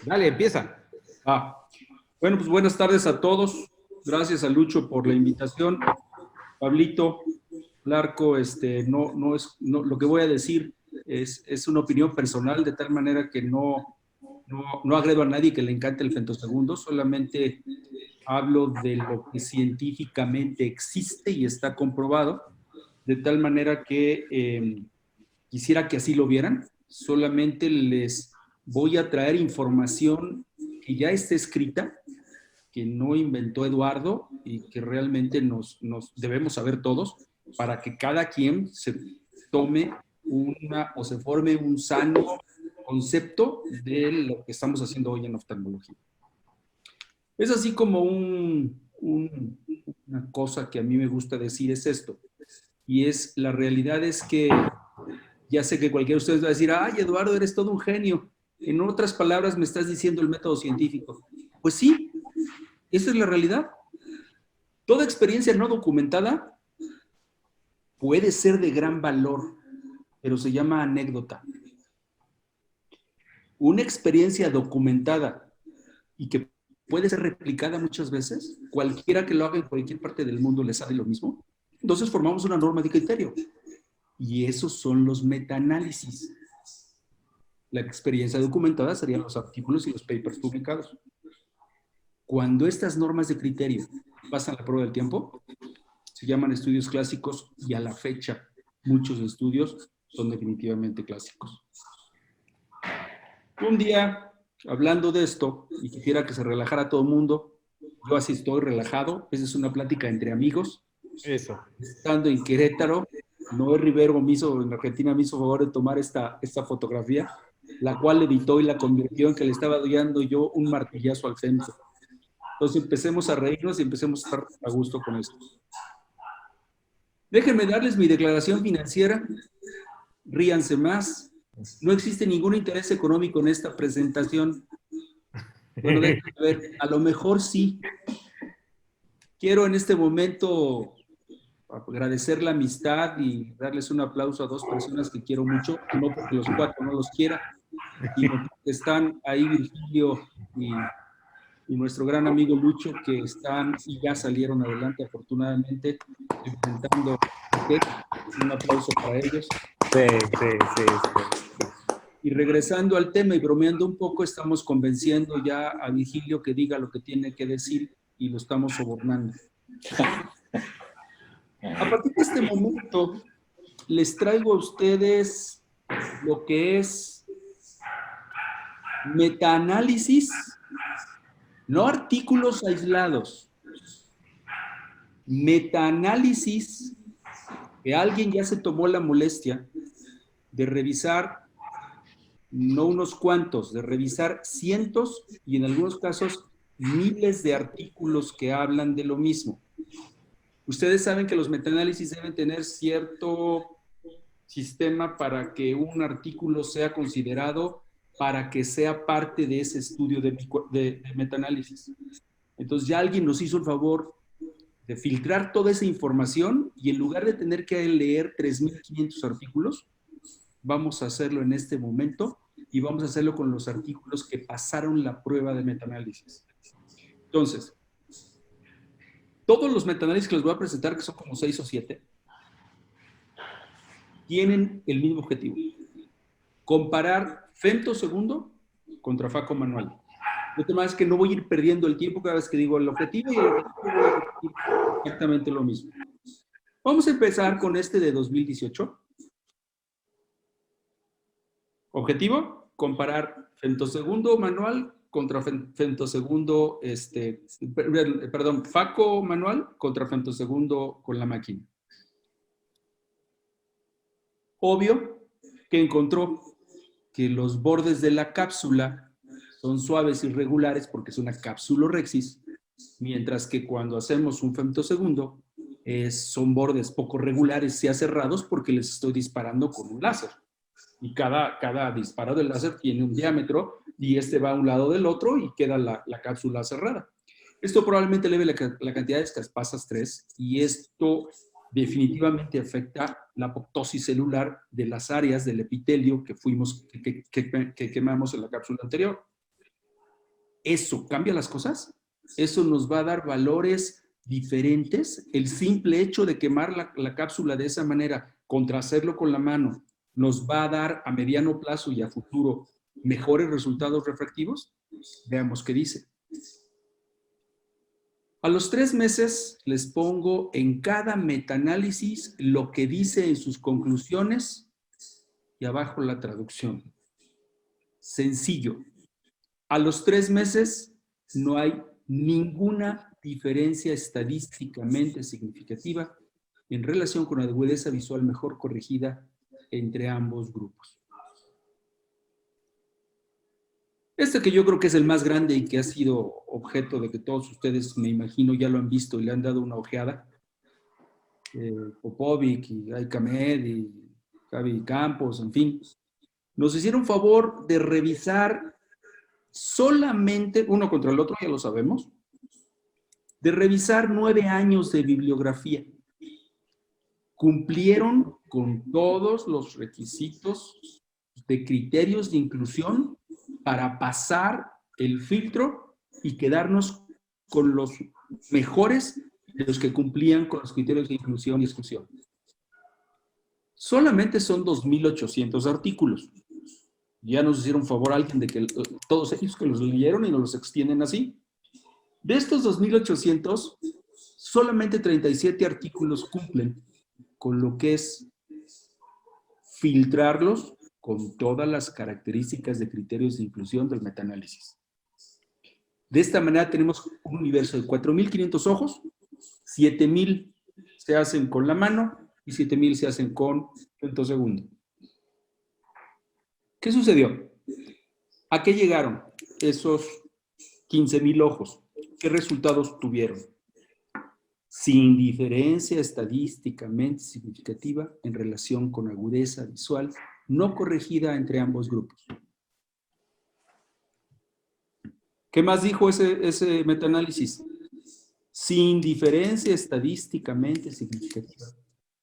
Dale, empieza. Ah, bueno, pues buenas tardes a todos. Gracias a Lucho por la invitación. Pablito, Larco, lo que voy a decir es una opinión personal, de tal manera que no agredo a nadie que le encante el femtosegundo, solamente hablo de lo que científicamente existe y está comprobado, de tal manera que quisiera que así lo vieran. Solamente les voy a traer información que ya está escrita, que no inventó Eduardo y que realmente nos debemos saber todos para que cada quien se tome o se forme un sano concepto de lo que estamos haciendo hoy en oftalmología. Es así como una cosa que a mí me gusta decir es esto, y es la realidad es que ya sé que cualquiera de ustedes va a decir, ay, Eduardo, eres todo un genio. En otras palabras, me estás diciendo el método científico. Pues sí, esa es la realidad. Toda experiencia no documentada puede ser de gran valor, pero se llama anécdota. Una experiencia documentada y que puede ser replicada muchas veces, cualquiera que lo haga en cualquier parte del mundo le sale lo mismo. Entonces formamos una norma de criterio. Y esos son los metaanálisis. La experiencia documentada serían los artículos y los papers publicados. Cuando estas normas de criterio pasan la prueba del tiempo, se llaman estudios clásicos y a la fecha muchos estudios son definitivamente clásicos. Un día, hablando de esto, y quisiera que se relajara todo el mundo, yo así estoy relajado, esa es una plática entre amigos. Eso. Estando en Querétaro, Noé Rivero en Argentina me hizo favor de tomar esta fotografía, la cual editó y la convirtió en que le estaba dando yo un martillazo al centro. Entonces empecemos a reírnos y empecemos a estar a gusto con esto. Déjenme darles mi declaración financiera, ríanse más. No existe ningún interés económico en esta presentación. Bueno, déjenme ver, a lo mejor sí. Quiero en este momento agradecer la amistad y darles un aplauso a dos personas que quiero mucho, no porque los cuatro no los quiera, sino porque están ahí Virgilio y nuestro gran amigo Lucho, que están y ya salieron adelante afortunadamente, enfrentando. Un aplauso para ellos. Sí. Y regresando al tema y bromeando un poco, estamos convenciendo ya a Virgilio que diga lo que tiene que decir y lo estamos sobornando. A partir de este momento, les traigo a ustedes lo que es metaanálisis, no artículos aislados, metaanálisis que alguien ya se tomó la molestia de revisar, no unos cuantos, de revisar cientos y en algunos casos miles de artículos que hablan de lo mismo. Ustedes saben que los metaanálisis deben tener cierto sistema para que un artículo sea considerado, para que sea parte de ese estudio de metaanálisis. Entonces ya alguien nos hizo el favor de filtrar toda esa información y en lugar de tener que leer 3.500 artículos, vamos a hacerlo en este momento y vamos a hacerlo con los artículos que pasaron la prueba de metaanálisis. Entonces, todos los metaanálisis que les voy a presentar, que son como 6 o 7, tienen el mismo objetivo. Comparar femtosegundo contra FACO manual. El tema es que no voy a ir perdiendo el tiempo cada vez que digo el objetivo y el objetivo voy a repetir exactamente lo mismo. Vamos a empezar con este de 2018. Objetivo, comparar femtosegundo manual contra femtosegundo, FACO manual contra femtosegundo con la máquina. Obvio que encontró que los bordes de la cápsula son suaves y regulares porque es una cápsulorhexis, mientras que cuando hacemos un femtosegundo son bordes poco regulares y cerrados porque les estoy disparando con un láser. Y cada disparo del láser tiene un diámetro y este va a un lado del otro y queda la cápsula cerrada. Esto probablemente eleve la cantidad de escaspasas 3 y esto definitivamente afecta la apoptosis celular de las áreas del epitelio que quemamos en la cápsula anterior. ¿Eso cambia las cosas? ¿Eso nos va a dar valores diferentes? El simple hecho de quemar la cápsula de esa manera contra hacerlo con la mano, ¿nos va a dar a mediano plazo y a futuro mejores resultados refractivos? Veamos qué dice. A los 3 meses les pongo en cada metaanálisis lo que dice en sus conclusiones y abajo la traducción. Sencillo. A los 3 meses no hay ninguna diferencia estadísticamente significativa en relación con la agudeza visual mejor corregida entre ambos grupos. Este que yo creo que es el más grande y que ha sido objeto de que todos ustedes, me imagino, ya lo han visto y le han dado una ojeada. Popovic y Aycamed y Javi Campos, en fin, nos hicieron favor de revisar solamente, uno contra el otro, ya lo sabemos, de revisar 9 años de bibliografía. Cumplieron con todos los requisitos de criterios de inclusión para pasar el filtro y quedarnos con los mejores de los que cumplían con los criterios de inclusión y exclusión. Solamente son 2,800 artículos. Ya nos hicieron favor alguien de que todos ellos que los leyeron y nos los extienden así. De estos 2,800, solamente 37 artículos cumplen con lo que es filtrarlos con todas las características de criterios de inclusión del metaanálisis. De esta manera tenemos un universo de 4,500 ojos, 7,000 se hacen con la mano y 7,000 se hacen con femtosegundo. ¿Qué sucedió? ¿A qué llegaron esos 15,000 ojos? ¿Qué resultados tuvieron? Sin diferencia estadísticamente significativa en relación con agudeza visual no corregida entre ambos grupos. ¿Qué más dijo ese metaanálisis? Sin diferencia estadísticamente significativa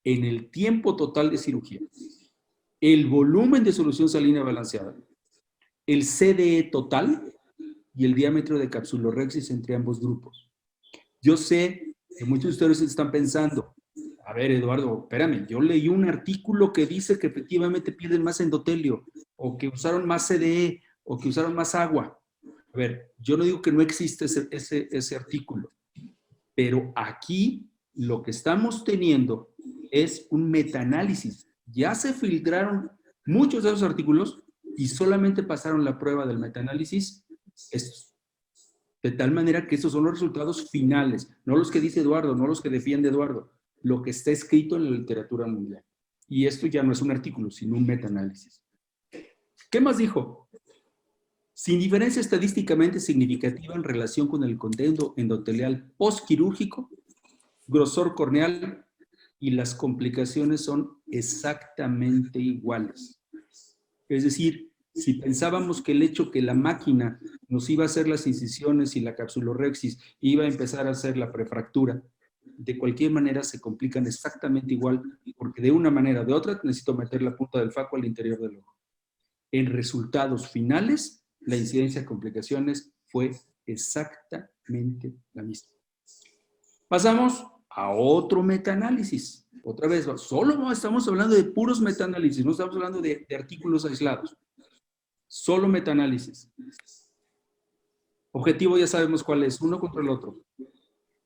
en el tiempo total de cirugía, el volumen de solución salina balanceada, el CDE total y el diámetro de capsulorhexis entre ambos grupos. Yo sé que muchos de ustedes están pensando, a ver, Eduardo, espérame, yo leí un artículo que dice que efectivamente pierden más endotelio, o que usaron más CDE, o que usaron más agua. A ver, yo no digo que no existe ese artículo, pero aquí lo que estamos teniendo es un metaanálisis. Ya se filtraron muchos de esos artículos y solamente pasaron la prueba del metaanálisis estos. De tal manera que esos son los resultados finales, no los que dice Eduardo, no los que defiende Eduardo, lo que está escrito en la literatura mundial. Y esto ya no es un artículo, sino un metaanálisis. ¿Qué más dijo? Sin diferencia estadísticamente significativa en relación con el contenido endotelial postquirúrgico, grosor corneal y las complicaciones son exactamente iguales. Es decir, si pensábamos que el hecho que la máquina nos iba a hacer las incisiones y la capsulorhexis iba a empezar a hacer la prefractura, de cualquier manera se complican exactamente igual, porque de una manera o de otra necesito meter la punta del faco al interior del ojo. En resultados finales, la incidencia de complicaciones fue exactamente la misma. Pasamos a otro metaanálisis. Otra vez, solo estamos hablando de puros metaanálisis, no estamos hablando de artículos aislados. Solo metaanálisis. Objetivo ya sabemos cuál es, uno contra el otro.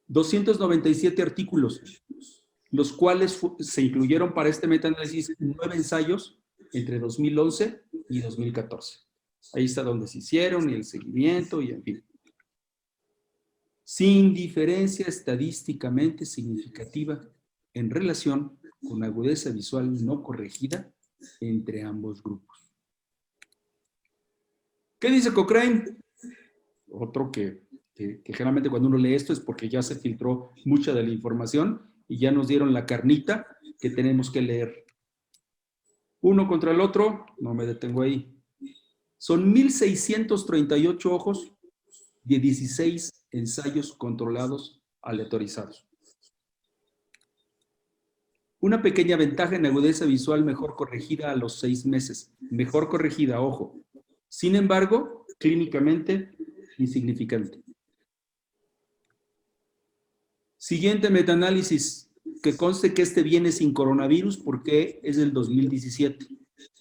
297 artículos, los cuales se incluyeron para este metaanálisis 9 ensayos entre 2011 y 2014. Ahí está donde se hicieron y el seguimiento y en fin. Sin diferencia estadísticamente significativa en relación con agudeza visual no corregida entre ambos grupos. ¿Qué dice Cochrane? Otro que generalmente cuando uno lee esto es porque ya se filtró mucha de la información y ya nos dieron la carnita que tenemos que leer. Uno contra el otro, no me detengo ahí. Son 1,638 ojos de 16 ensayos controlados aleatorizados. Una pequeña ventaja en agudeza visual mejor corregida a los 6 meses. Mejor corregida, ojo. Sin embargo, clínicamente insignificante. Siguiente metaanálisis, que conste que este viene sin coronavirus porque es del 2017.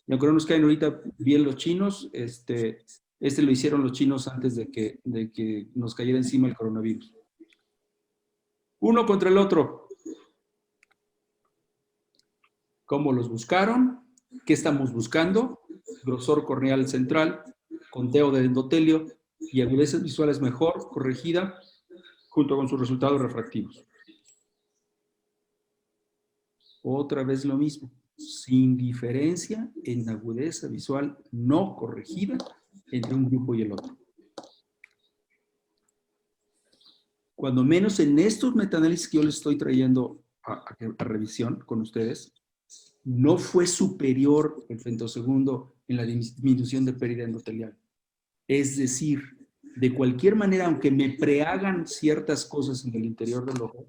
Los coronavirus que hay ahorita bien los chinos, este lo hicieron los chinos antes de que nos cayera encima el coronavirus. Uno contra el otro. ¿Cómo los buscaron? ¿Qué estamos buscando? Grosor corneal central, conteo de endotelio y agudeza visual es mejor corregida junto con sus resultados refractivos. Otra vez lo mismo, sin diferencia en agudeza visual no corregida entre un grupo y el otro. Cuando menos en estos metaanálisis que yo les estoy trayendo a revisión con ustedes, no fue superior el femtosegundo en la disminución de pérdida endotelial. Es decir, de cualquier manera, aunque me prehagan ciertas cosas en el interior del ojo,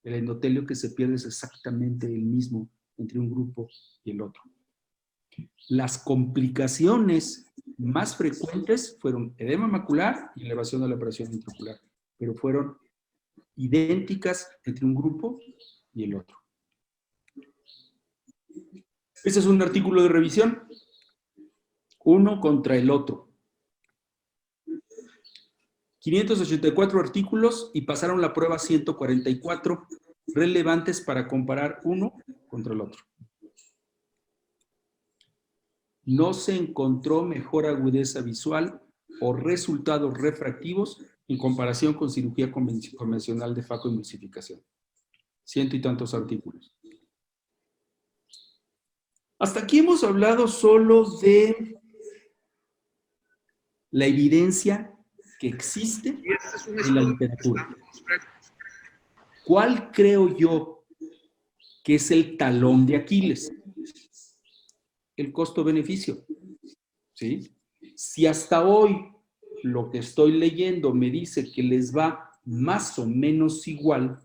el endotelio que se pierde es exactamente el mismo entre un grupo y el otro. Las complicaciones más frecuentes fueron edema macular y elevación de la presión intraocular, pero fueron idénticas entre un grupo y el otro. Este es un artículo de revisión, uno contra el otro. 584 artículos y pasaron la prueba 144 relevantes para comparar uno contra el otro. No se encontró mejor agudeza visual o resultados refractivos en comparación con cirugía convencional de facoemulsificación. Ciento y tantos artículos. Hasta aquí hemos hablado solo de la evidencia que existe en la literatura. ¿Cuál creo yo que es el talón de Aquiles? El costo-beneficio. ¿Sí? Si hasta hoy lo que estoy leyendo me dice que les va más o menos igual,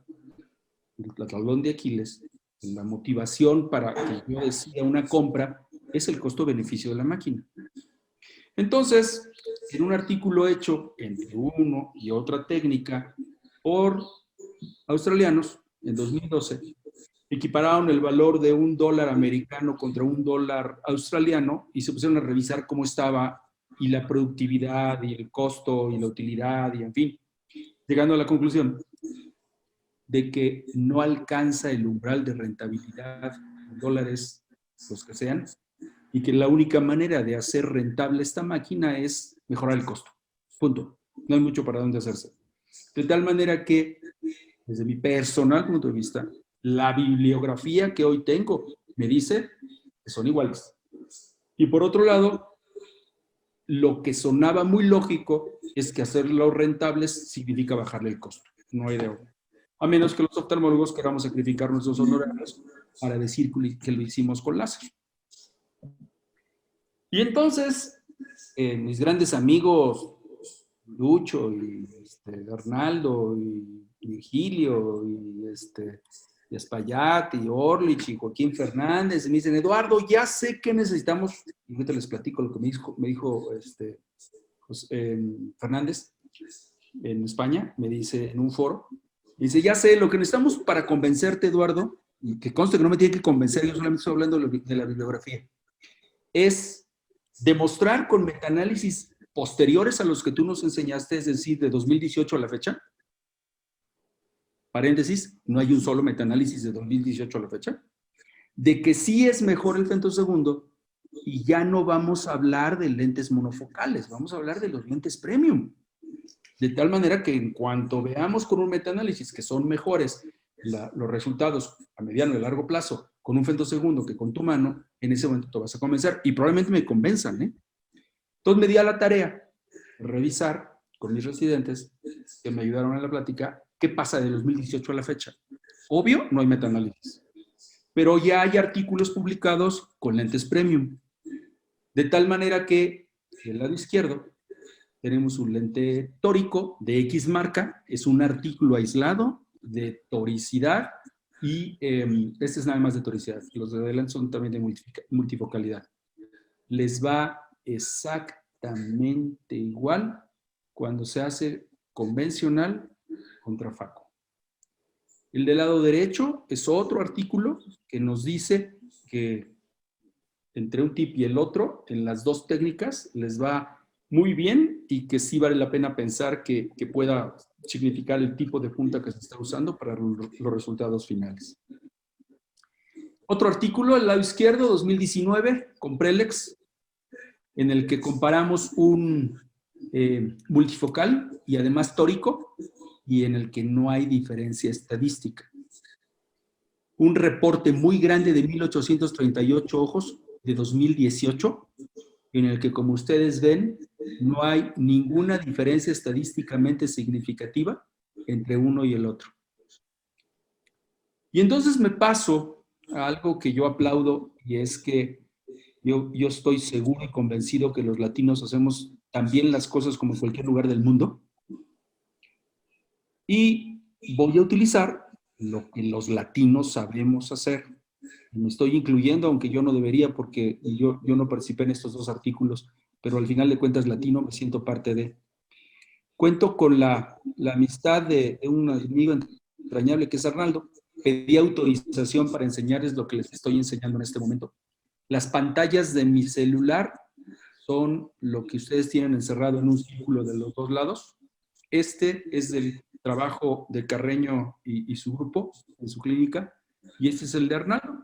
el talón de Aquiles, la motivación para que yo decida una compra es el costo-beneficio de la máquina. Entonces, en un artículo hecho entre uno y otra técnica por australianos, en 2012, equipararon el valor de $1 americano contra $1 australiano y se pusieron a revisar cómo estaba y la productividad y el costo y la utilidad y en fin, llegando a la conclusión de que no alcanza el umbral de rentabilidad en dólares, los que sean, y que la única manera de hacer rentable esta máquina es mejorar el costo. Punto. No hay mucho para dónde hacerse. De tal manera que, desde mi personal punto de vista, la bibliografía que hoy tengo me dice que son iguales. Y por otro lado, lo que sonaba muy lógico es que hacerlo rentables significa bajarle el costo. No hay de otra. A menos que los oftalmólogos queramos sacrificar nuestros honorarios para decir que lo hicimos con láser. Y entonces, mis grandes amigos, Lucho y Arnaldo y Virgilio y Espaillat y Orlich y Joaquín Fernández, me dicen, Eduardo, ya sé que necesitamos, y ahorita les platico lo que me dijo Fernández en España, me dice en un foro, me dice, ya sé, lo que necesitamos para convencerte, Eduardo, y que conste que no me tiene que convencer, yo solamente estoy hablando de la bibliografía, es demostrar con metaanálisis posteriores a los que tú nos enseñaste, es decir, de 2018 a la fecha, paréntesis, no hay un solo metaanálisis de 2018 a la fecha, de que sí es mejor el femtosegundo y ya no vamos a hablar de lentes monofocales, vamos a hablar de los lentes premium. De tal manera que en cuanto veamos con un metaanálisis que son mejores los resultados a mediano y largo plazo con un femtosegundo que con tu mano, en ese momento te vas a convencer y probablemente me convenzan, ¿eh? Entonces me di a la tarea de revisar con mis residentes que me ayudaron en la plática qué pasa de 2018 a la fecha. Obvio, no hay metaanálisis, pero ya hay artículos publicados con lentes premium. De tal manera que del lado izquierdo tenemos un lente tórico de X marca, es un artículo aislado de toricidad y este es nada más de toricidad. Los de adelante son también de multifocalidad. Les va exactamente igual cuando se hace convencional contra FACO. El del lado derecho es otro artículo que nos dice que entre un tip y el otro, en las dos técnicas, les va muy bien y que sí vale la pena pensar que pueda significar el tipo de punta que se está usando para los resultados finales. Otro artículo, al lado izquierdo, 2019, con Prelex, en el que comparamos un multifocal y además tórico, y en el que no hay diferencia estadística. Un reporte muy grande de 1838 ojos de 2018, en el que, como ustedes ven, no hay ninguna diferencia estadísticamente significativa entre uno y el otro. Y entonces me paso a algo que yo aplaudo, y es que yo estoy seguro y convencido que los latinos hacemos también las cosas como en cualquier lugar del mundo. Y voy a utilizar lo que los latinos sabemos hacer. Me estoy incluyendo, aunque yo no debería, porque yo no participé en estos dos artículos, pero al final de cuentas latino, me siento parte de. Cuento con la amistad de un amigo entrañable que es Arnaldo. Pedí autorización para enseñarles lo que les estoy enseñando en este momento. Las pantallas de mi celular son lo que ustedes tienen encerrado en un círculo de los dos lados. Este es del trabajo de Carreño y su grupo en su clínica, y este es el de Arnaldo.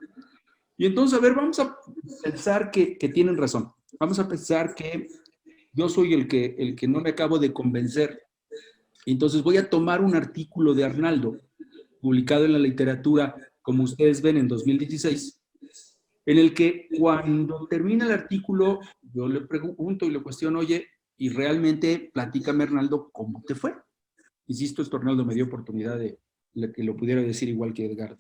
Y entonces, a ver, vamos a pensar que tienen razón. Vamos a pensar que yo soy el que no me acabo de convencer. Entonces voy a tomar un artículo de Arnaldo, publicado en la literatura, como ustedes ven, en 2016, en el que cuando termina el artículo, yo le pregunto y le cuestiono, oye, y realmente platícame, Arnaldo, ¿cómo te fue? Insisto, esto Arnaldo me dio oportunidad de que lo pudiera decir igual que Edgardo.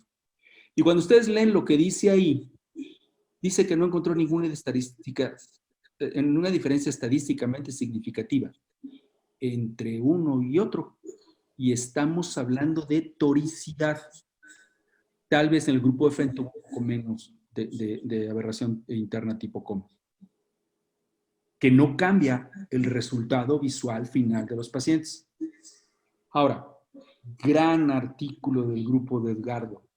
Y cuando ustedes leen lo que dice ahí, dice que no encontró ninguna diferencia estadísticamente significativa entre uno y otro. Y estamos hablando de toricidad. Tal vez en el grupo de frente un poco menos de aberración interna tipo COM, que no cambia el resultado visual final de los pacientes. Ahora, gran artículo del grupo de Edgardo.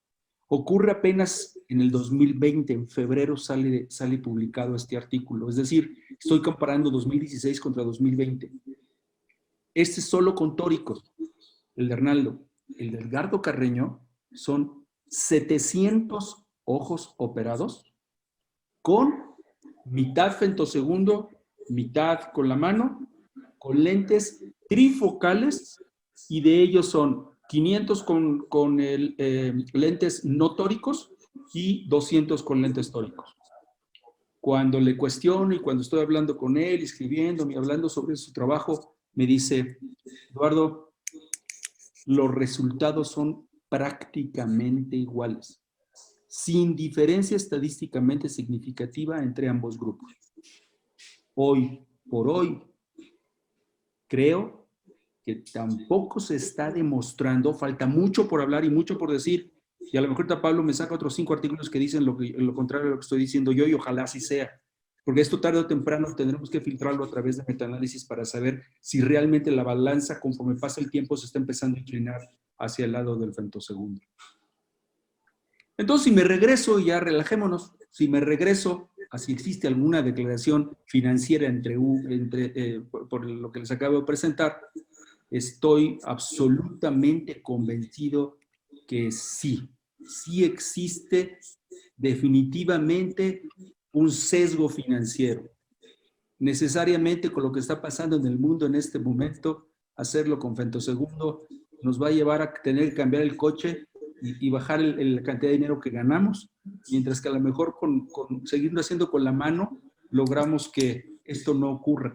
Ocurre apenas en el 2020, en febrero sale publicado este artículo. Es decir, estoy comparando 2016 contra 2020. Este es solo con tóricos, el de Arnaldo. El de Edgardo Carreño son 700 ojos operados con mitad femtosegundo, mitad con la mano, con lentes trifocales, y de ellos son 500 con lentes no tóricos y 200 con lentes tóricos. Cuando le cuestiono y cuando estoy hablando con él, escribiendo y hablando sobre su trabajo, me dice, Eduardo, los resultados son prácticamente iguales, sin diferencia estadísticamente significativa entre ambos grupos. Hoy por hoy, creo que tampoco se está demostrando, falta mucho por hablar y mucho por decir, y a lo mejor Pablo me saca otros 5 artículos que dicen lo contrario de lo que estoy diciendo yo, y ojalá así sea, porque esto tarde o temprano tendremos que filtrarlo a través de metaanálisis para saber si realmente la balanza, conforme pasa el tiempo, se está empezando a inclinar hacia el lado del femtosegundo. Entonces, si me regreso, ya relajémonos, si me regreso a si existe alguna declaración financiera por lo que les acabo de presentar, estoy absolutamente convencido que sí existe definitivamente un sesgo financiero. Necesariamente con lo que está pasando en el mundo en este momento, hacerlo con femtosegundo nos va a llevar a tener que cambiar el coche y bajar la cantidad de dinero que ganamos, mientras que a lo mejor con seguirlo haciendo con la mano, logramos que esto no ocurra.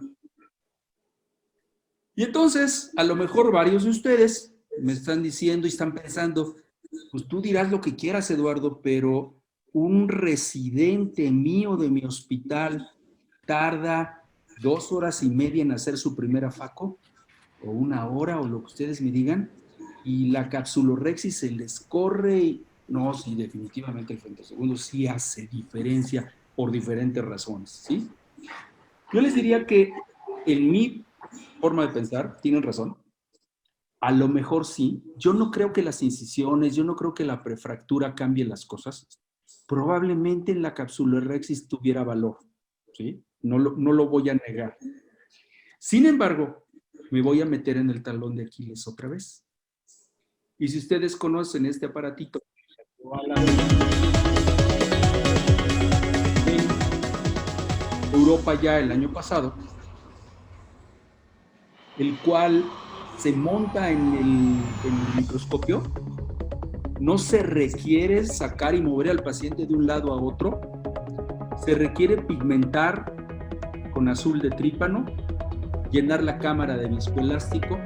Y entonces, a lo mejor varios de ustedes me están diciendo y están pensando, pues tú dirás lo que quieras, Eduardo, pero un residente mío de mi hospital tarda 2 horas y media en hacer su primera FACO, o 1 hora, o lo que ustedes me digan, y la capsulorhexis se les corre y no, sí, definitivamente el femtosegundo sí hace diferencia por diferentes razones, ¿sí? Yo les diría que en mi forma de pensar, tienen razón. A lo mejor sí. Yo no creo que las incisiones, yo no creo que la prefractura cambie las cosas. Probablemente en la capsulorhexis tuviera valor, ¿sí? No lo voy a negar. Sin embargo, me voy a meter en el talón de Aquiles otra vez. Y si ustedes conocen este aparatito, en Europa ya el año pasado, el cual se monta en el microscopio, no se requiere sacar y mover al paciente de un lado a otro, se requiere pigmentar con azul de trípano, llenar la cámara de viscoelástico,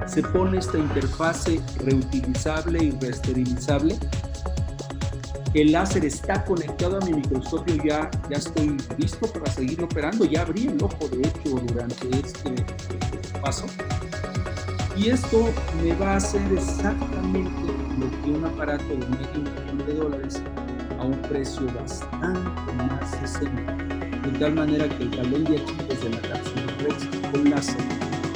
se pone esta interfase reutilizable y reesterilizable. El láser está conectado a mi microscopio, ya estoy listo para seguir operando, ya abrí el ojo de hecho durante este paso. Y esto me va a hacer exactamente lo que un aparato de $500,000 a un precio bastante más accesible. De tal manera que el talón de Aquiles de la capsulorhexis con láser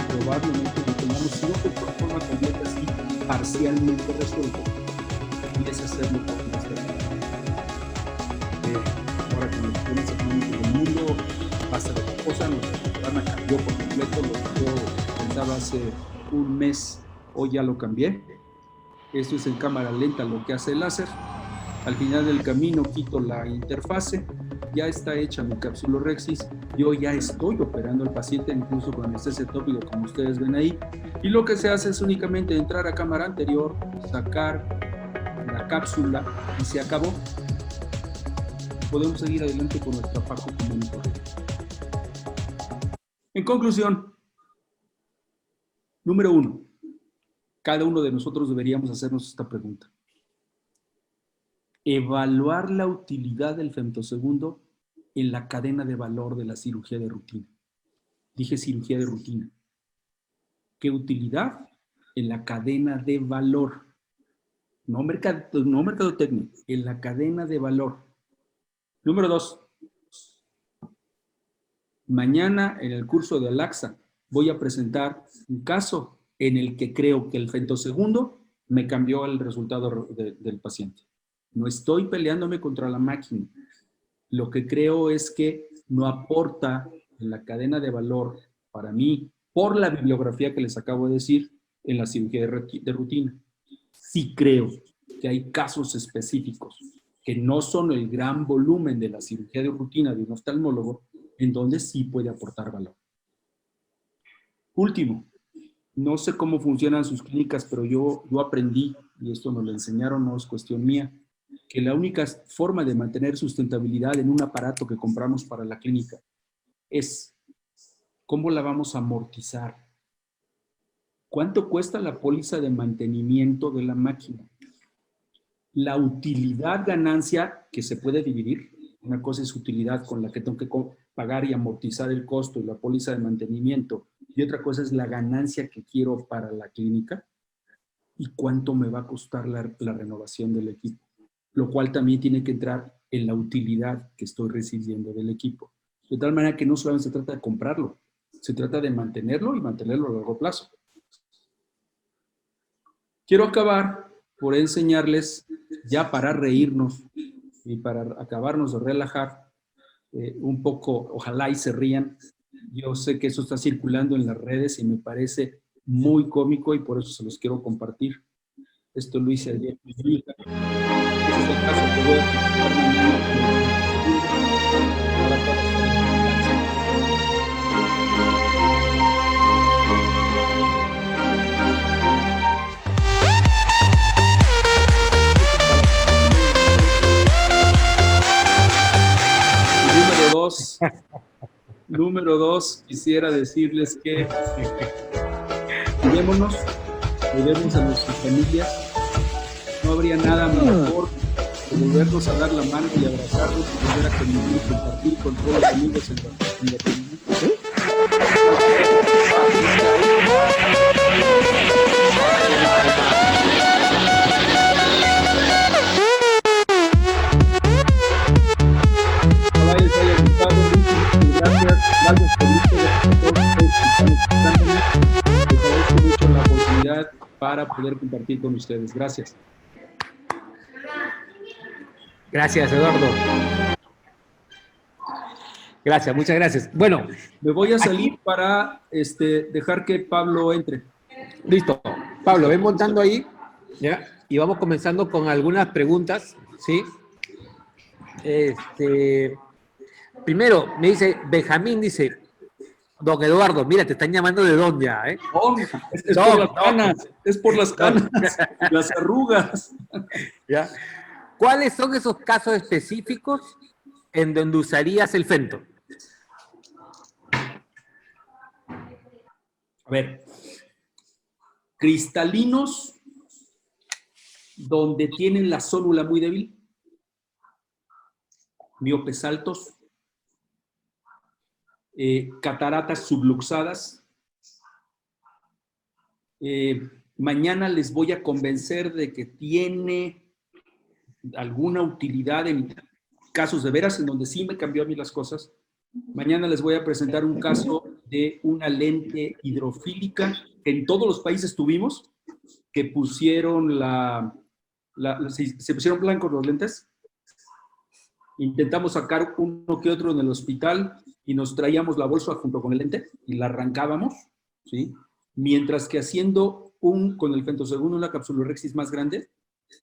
probablemente lo tengamos, si no de forma completa, así parcialmente resuelto. Y es hacerlo con una ahora con los planes económicos del mundo pasa otra cosa, nuestro programa cambió por completo, lo que yo pensaba hace un mes, hoy ya lo cambié. Esto es en cámara lenta lo que hace el láser. Al final del camino quito la interfase, ya está hecha mi capsulorhexis, yo ya estoy operando al paciente incluso con anestesia tópica como ustedes ven ahí, y lo que se hace es únicamente entrar a cámara anterior, sacar la cápsula y se acabó. Podemos seguir adelante con nuestro trabajo común y corriente. En conclusión, número 1, cada uno de nosotros deberíamos hacernos esta pregunta. Evaluar la utilidad del femtosegundo en la cadena de valor de la cirugía de rutina. Dije cirugía de rutina. ¿Qué utilidad? En la cadena de valor. No mercadotecnia, en la cadena de valor. Número 2. Mañana en el curso de Alaxa voy a presentar un caso en el que creo que el femtosegundo me cambió el resultado del paciente. No estoy peleándome contra la máquina. Lo que creo es que no aporta en la cadena de valor para mí, por la bibliografía que les acabo de decir, en la cirugía de rutina. Sí creo que hay casos específicos que no son el gran volumen de la cirugía de rutina de un oftalmólogo, en donde sí puede aportar valor. Último, no sé cómo funcionan sus clínicas, pero yo aprendí, y esto nos lo enseñaron, no es cuestión mía, que la única forma de mantener sustentabilidad en un aparato que compramos para la clínica es cómo la vamos a amortizar. ¿Cuánto cuesta la póliza de mantenimiento de la máquina? La utilidad ganancia que se puede dividir, una cosa es utilidad con la que tengo que pagar y amortizar el costo y la póliza de mantenimiento, y otra cosa es la ganancia que quiero para la clínica y cuánto me va a costar la renovación del equipo, lo cual también tiene que entrar en la utilidad que estoy recibiendo del equipo. De tal manera que no solamente se trata de comprarlo, se trata de mantenerlo y mantenerlo a largo plazo. Quiero acabar por enseñarles, ya para reírnos y para acabarnos de relajar un poco, ojalá y se rían. Yo sé que eso está circulando en las redes y me parece muy cómico y por eso se los quiero compartir. Esto lo hice ayer. Este es el caso que voy a presentar mañana. Número dos, quisiera decirles que cuidémonos, cuidemos a nuestras familias. No habría nada mejor que volvernos a dar la mano y abrazarnos y volver a convivir y compartir con todos los amigos en la comunidad. Ojalá les haya gustado. Gracias por para poder compartir con ustedes. Gracias. Gracias, Eduardo. Gracias, muchas gracias. Bueno, me voy a salir aquí, para dejar que Pablo entre. Listo. Pablo, ven montando ahí, ¿ya? Y vamos comenzando con algunas preguntas, ¿sí? Primero, me dice, Benjamín dice, don Eduardo, mira, te están llamando de don ya, ¿eh? Don, es Don, por las don. canas, es por las Don. canas, las arrugas. ¿Ya? ¿Cuáles son esos casos específicos en donde usarías el fento? A ver, cristalinos donde tienen la célula muy débil, miopes altos, cataratas subluxadas. Mañana les voy a convencer de que tiene alguna utilidad en casos de veras en donde sí me cambió a mí las cosas. Mañana les voy a presentar un caso de una lente hidrofílica que en todos los países tuvimos, que pusieron se pusieron blancos los lentes. Intentamos sacar uno que otro en el hospital y nos traíamos la bolsa junto con el lente y la arrancábamos, ¿sí? Mientras que haciendo con el femtosegundo una capsulorhexis más grande,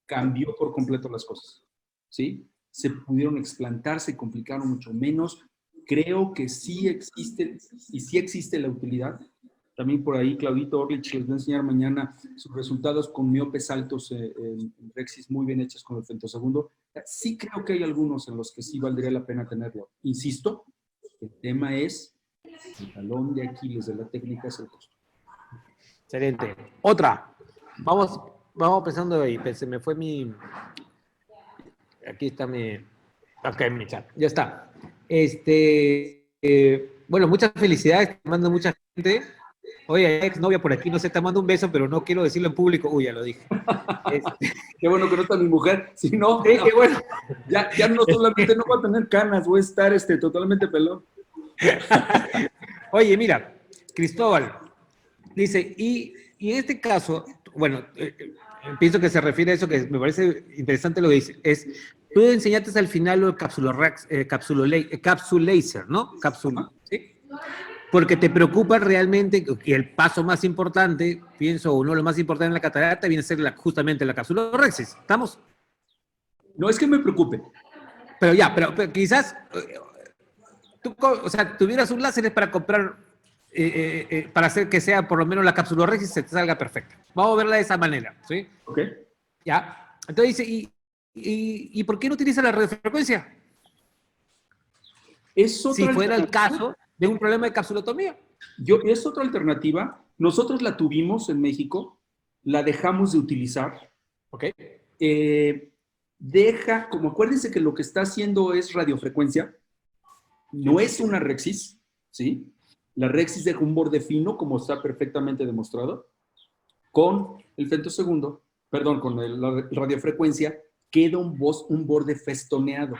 cambió por completo las cosas, ¿sí? Se pudieron explantar, se complicaron mucho menos. Creo que sí existe, y sí existe la utilidad. También por ahí Claudito Orlich les va a enseñar mañana sus resultados con miopes altos en rexis muy bien hechas con el femtosegundo. Sí creo que hay algunos en los que sí valdría la pena tenerlo. Insisto, el tema es el talón de Aquiles de la técnica es el costo. Excelente. Otra. Vamos pensando ahí. Se me fue mi... Aquí está mi... Ok, mi chat. Ya está. Bueno, muchas felicidades. Te mando mucha gente. Oye, ex novia por aquí, no sé, te mando un beso, pero no quiero decirlo en público. Uy, ya lo dije. Qué bueno que no está mi mujer. Si no, Sí, qué bueno. ya no solamente no va a tener canas, voy a estar totalmente pelón. Oye, mira, Cristóbal dice, y en este caso, bueno, pienso que se refiere a eso, que me parece interesante lo que dice, es, tú enseñaste al final lo de capsule laser, ¿no? ¿Sí? Porque te preocupa realmente que el paso más importante, pienso, uno de los más importantes en la catarata viene a ser justamente la capsulorhexis. ¿Estamos? No es que me preocupe. Pero quizás, tú, o sea, tuvieras un láser para comprar, para hacer que sea por lo menos la capsulorhexis se te salga perfecta. Vamos a verla de esa manera, ¿sí? Ok. Ya. Entonces dice, ¿y por qué no utiliza la radiofrecuencia? Si fuera el caso de un problema de capsulotomía. Es otra alternativa. Nosotros la tuvimos en México, la dejamos de utilizar. Ok. Como acuérdense que lo que está haciendo es radiofrecuencia, no es una rexis, ¿sí? La rexis deja un borde fino, como está perfectamente demostrado. Con el femtosegundo, perdón, con la radiofrecuencia, queda un borde festoneado.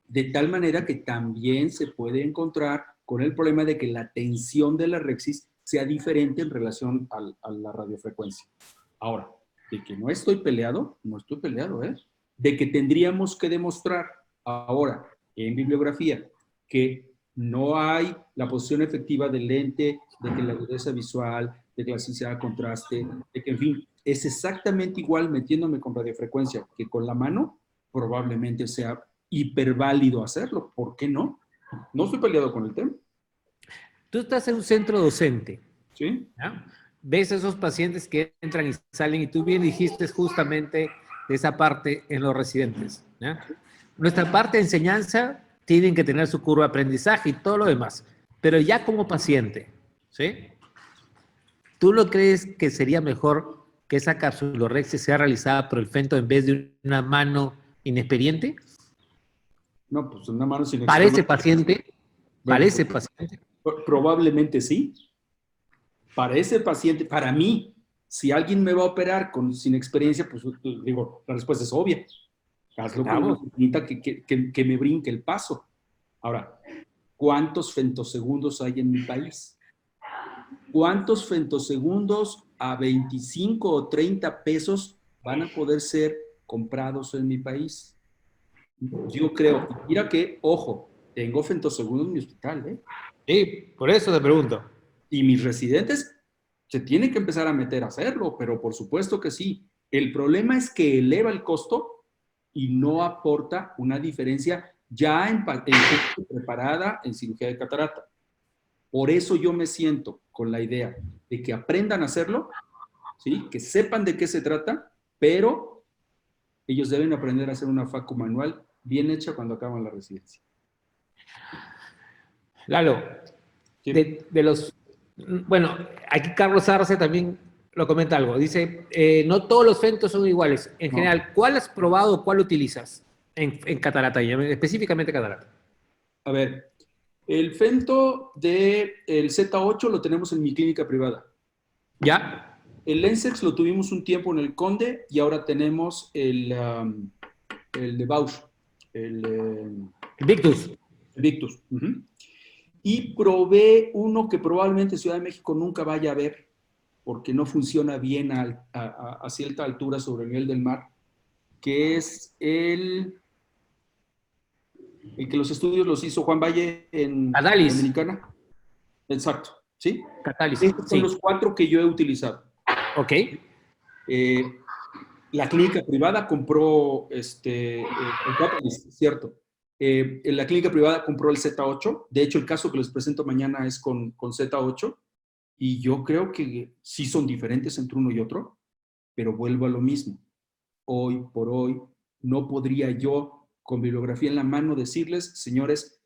De tal manera que también se puede encontrar con el problema de que la tensión de la rexis sea diferente en relación a la radiofrecuencia. Ahora, de que no estoy peleado, ¿eh? De que tendríamos que demostrar ahora en bibliografía que no hay la posición efectiva del lente, de que la agudeza visual, de que la sensibilidad de contraste, de que, en fin, es exactamente igual metiéndome con radiofrecuencia que con la mano, probablemente sea hiperválido hacerlo. ¿Por qué no? No estoy peleado con el tema. Tú estás en un centro docente. ¿Sí? ¿Ya? Ves a esos pacientes que entran y salen y tú bien dijiste justamente de esa parte en los residentes. ¿Ya? Nuestra parte de enseñanza tienen que tener su curva de aprendizaje y todo lo demás, pero ya como paciente, ¿sí? ¿Tú lo crees que sería mejor que esa capsulorhexia sea realizada por el fento en vez de una mano inexperiente? No, pues una mano sin ¿Para ese experiencia. paciente? Bueno, ¿Para ese paciente? probablemente sí. Para ese paciente, para mí, si alguien me va a operar sin experiencia, pues digo, la respuesta es obvia. Hazlo con una maquinita que me brinque el paso. Ahora, ¿cuántos femtosegundos hay en mi país? ¿cuántos femtosegundos a 25 o 30 pesos van a poder ser comprados en mi país? Yo creo, mira que, ojo, tengo femtosegundos en mi hospital, ¿eh? Sí, por eso te pregunto. Y mis residentes se tienen que empezar a meter a hacerlo, pero por supuesto que sí. El problema es que eleva el costo y no aporta una diferencia ya en gente preparada en cirugía de catarata. Por eso yo me siento con la idea de que aprendan a hacerlo, ¿sí? Que sepan de qué se trata, pero ellos deben aprender a hacer una facu manual bien hecha cuando acaban la residencia. Lalo, Sí. de los... Bueno, aquí Carlos Arce también lo comenta algo. Dice, no todos los fentos son iguales. En No. general, ¿cuál has probado o cuál utilizas en catarata, específicamente catarata? A ver, el fento del Z8 lo tenemos en mi clínica privada. ¿Ya? El Lensex lo tuvimos un tiempo en el Conde y ahora tenemos el de Bausch, el Victus. Victus. Y probé uno que probablemente Ciudad de México nunca vaya a ver porque no funciona bien a cierta altura sobre el nivel del mar, que es el que los estudios los hizo Juan Valle en Catalyst. Dominicana. Exacto, ¿sí? Catalyst, Estos son sí. los 4 que yo he utilizado. Ok. La clínica privada compró el Catalyst, ¿cierto? La clínica privada compró el Z8. De hecho, el caso que les presento mañana es con Z8. Y yo creo que sí son diferentes entre uno y otro, pero vuelvo a lo mismo. Hoy por hoy no podría yo, con bibliografía en la mano, decirles, señores,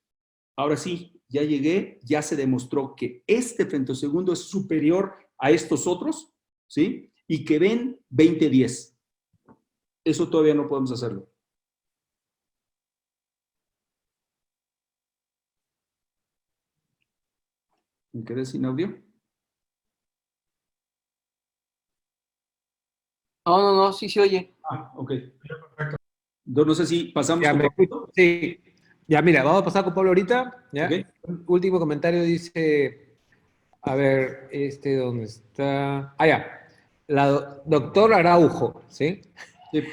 ahora sí, ya llegué, ya se demostró que este femtosegundo es superior a estos otros, ¿sí? Y que ven 20-10. Eso todavía no podemos hacerlo. ¿Me quedé sin audio? No, sí se oye. Ah, ok. No sé si pasamos Ya, con Pablo. sí. Ya, mira, vamos a pasar con Pablo ahorita. ¿Ya? Ok. Último comentario dice, a ver, ¿dónde está? Ah, ya. La doctor Araujo, ¿sí? Sí.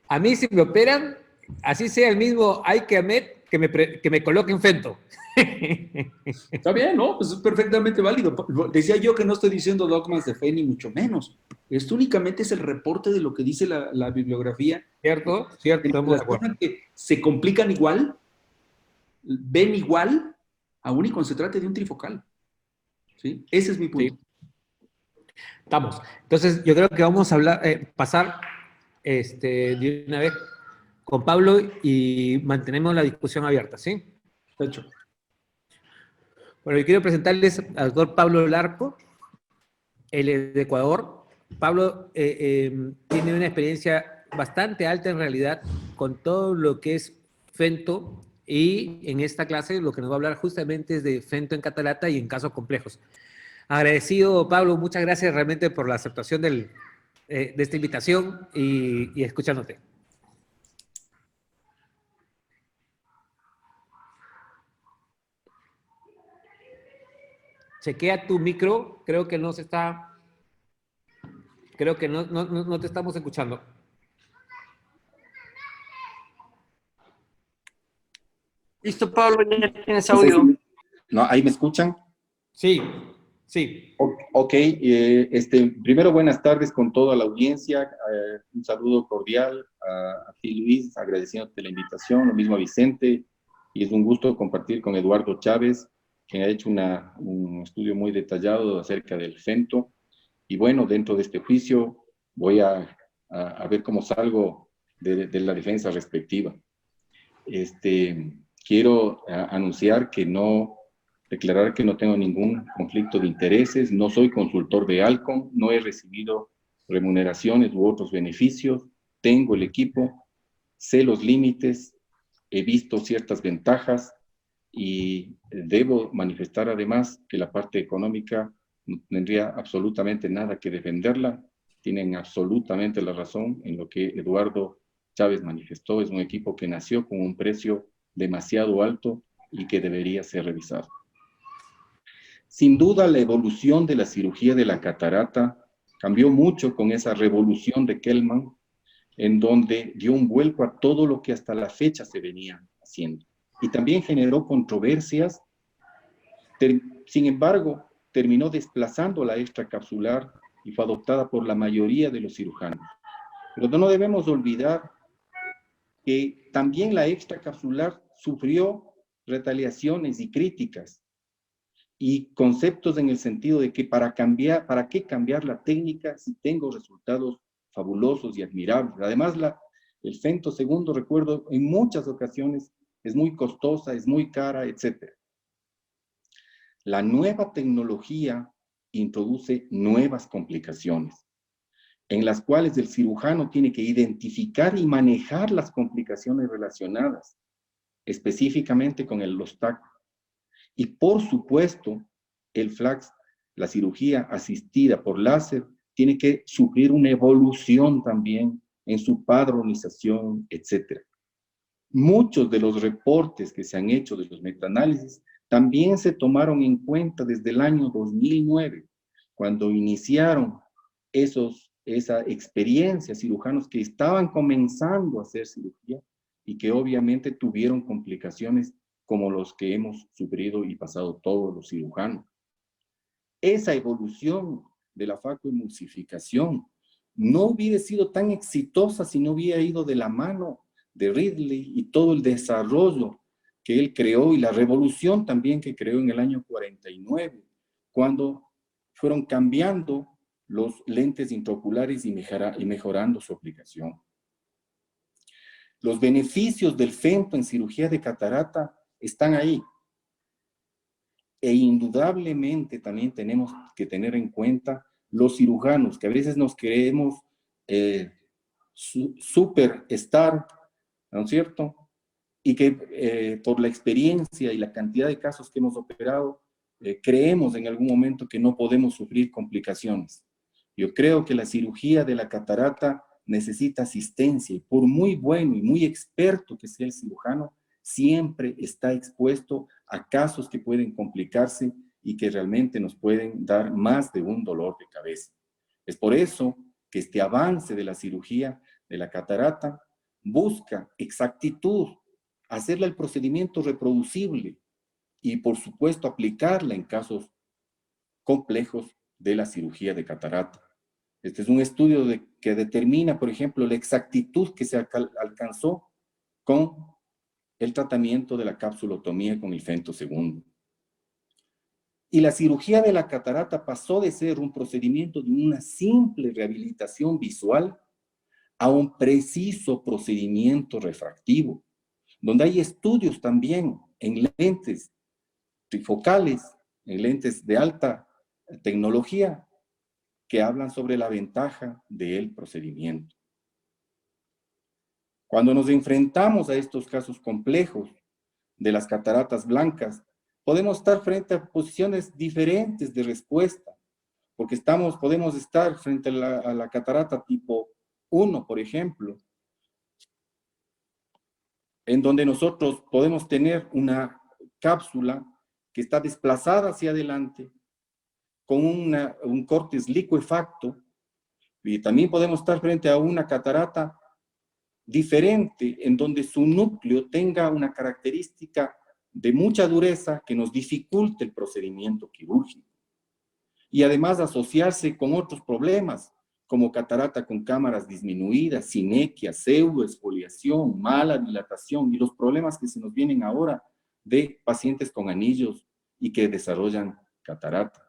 A mí si me operan, así sea el mismo Ike Ahmed, que me coloquen fento. Está bien, ¿no? Pues es perfectamente válido. Decía yo que no estoy diciendo dogmas de fe, ni mucho menos. Esto únicamente es el reporte de lo que dice la bibliografía. ¿Cierto? Cierto, estamos de Las acuerdo. personas que se complican igual, ven igual, aún y cuando se trate de un trifocal. ¿Sí? Ese es mi punto. Sí. Estamos. Entonces, yo creo que vamos a hablar, pasar de una vez con Pablo y mantenemos la discusión abierta, ¿sí? De hecho. Bueno, yo quiero presentarles al doctor Pablo Larco, él es de Ecuador. Pablo tiene una experiencia bastante alta en realidad con todo lo que es fento y en esta clase lo que nos va a hablar justamente es de fento en catarata y en casos complejos. Agradecido, Pablo, muchas gracias realmente por la aceptación de esta invitación y escuchándote. Chequea tu micro, creo que no se está... Creo que no te estamos escuchando. Listo, Pablo, ya tienes audio. ¿No? ¿Ahí me escuchan? Sí, sí. Ok, primero buenas tardes con toda la audiencia, un saludo cordial a ti Luis, agradeciéndote la invitación, lo mismo a Vicente, y es un gusto compartir con Eduardo Chávez, quien ha hecho un estudio muy detallado acerca del fento, y bueno, dentro de este juicio voy a ver cómo salgo de la defensa respectiva. Quiero declarar que no tengo ningún conflicto de intereses, no soy consultor de Alcon, no he recibido remuneraciones u otros beneficios, tengo el equipo, sé los límites, he visto ciertas ventajas y debo manifestar además que la parte económica no tendría absolutamente nada que defenderla. Tienen absolutamente la razón en lo que Eduardo Chávez manifestó. Es un equipo que nació con un precio demasiado alto y que debería ser revisado. Sin duda, la evolución de la cirugía de la catarata cambió mucho con esa revolución de Kellman, en donde dio un vuelco a todo lo que hasta la fecha se venía haciendo. Y también generó controversias. Sin embargo, terminó desplazando la extracapsular y fue adoptada por la mayoría de los cirujanos. Pero no debemos olvidar que también la extracapsular sufrió retaliaciones y críticas y conceptos en el sentido de que ¿para qué cambiar la técnica si tengo resultados fabulosos y admirables? Además, el femtosegundo, recuerdo, en muchas ocasiones es muy costosa, es muy cara, etc. La nueva tecnología introduce nuevas complicaciones, en las cuales el cirujano tiene que identificar y manejar las complicaciones relacionadas, específicamente con los TAC. Y por supuesto, el FLACS, la cirugía asistida por láser, tiene que sufrir una evolución también en su padronización, etc. Muchos de los reportes que se han hecho de los metaanálisis también se tomaron en cuenta desde el año 2009, cuando iniciaron esa experiencia, cirujanos que estaban comenzando a hacer cirugía y que obviamente tuvieron complicaciones como los que hemos sufrido y pasado todos los cirujanos. Esa evolución de la facoemulsificación no hubiera sido tan exitosa si no hubiera ido de la mano de Ridley y todo el desarrollo que él creó y la revolución también que creó en el año 49, cuando fueron cambiando los lentes intraoculares y mejorando su aplicación. Los beneficios del femto en cirugía de catarata están ahí. E indudablemente también tenemos que tener en cuenta los cirujanos, que a veces nos creemos superstar, ¿no es cierto? Y que por la experiencia y la cantidad de casos que hemos operado, creemos en algún momento que no podemos sufrir complicaciones. Yo creo que la cirugía de la catarata necesita asistencia y por muy bueno y muy experto que sea el cirujano, siempre está expuesto a casos que pueden complicarse y que realmente nos pueden dar más de un dolor de cabeza. Es por eso que este avance de la cirugía de la catarata busca exactitud, hacerle el procedimiento reproducible y, por supuesto, aplicarla en casos complejos de la cirugía de catarata. Este es un estudio que determina, por ejemplo, la exactitud que se alcanzó con el tratamiento de la capsulotomía con el femtosegundo. Y la cirugía de la catarata pasó de ser un procedimiento de una simple rehabilitación visual a un preciso procedimiento refractivo, donde hay estudios también en lentes trifocales, en lentes de alta tecnología, que hablan sobre la ventaja del procedimiento. Cuando nos enfrentamos a estos casos complejos de las cataratas blancas, podemos estar frente a posiciones diferentes de respuesta, porque podemos estar frente a la catarata tipo 1, por ejemplo, en donde nosotros podemos tener una cápsula que está desplazada hacia adelante, con un córtex licuefacto, y también podemos estar frente a una catarata diferente, en donde su núcleo tenga una característica de mucha dureza que nos dificulte el procedimiento quirúrgico. Y además asociarse con otros problemas, como catarata con cámaras disminuidas, sinequia, pseudoexfoliación, mala dilatación y los problemas que se nos vienen ahora de pacientes con anillos y que desarrollan catarata.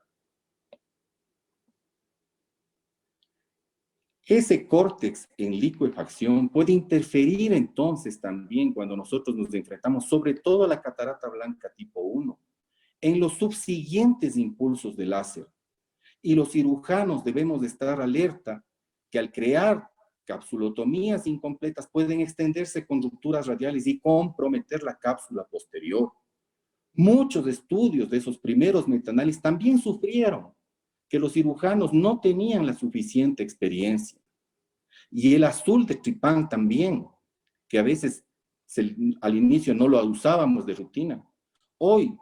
Ese córtex en licuefacción puede interferir entonces también cuando nosotros nos enfrentamos, sobre todo a la catarata blanca tipo 1, en los subsiguientes impulsos de láser. Y los cirujanos debemos de estar alerta que al crear capsulotomías incompletas pueden extenderse con rupturas radiales y comprometer la cápsula posterior. Muchos estudios de esos primeros metaanálisis también sufrieron que los cirujanos no tenían la suficiente experiencia. Y el azul de tripán también, que a veces al inicio no lo usábamos de rutina. Hoy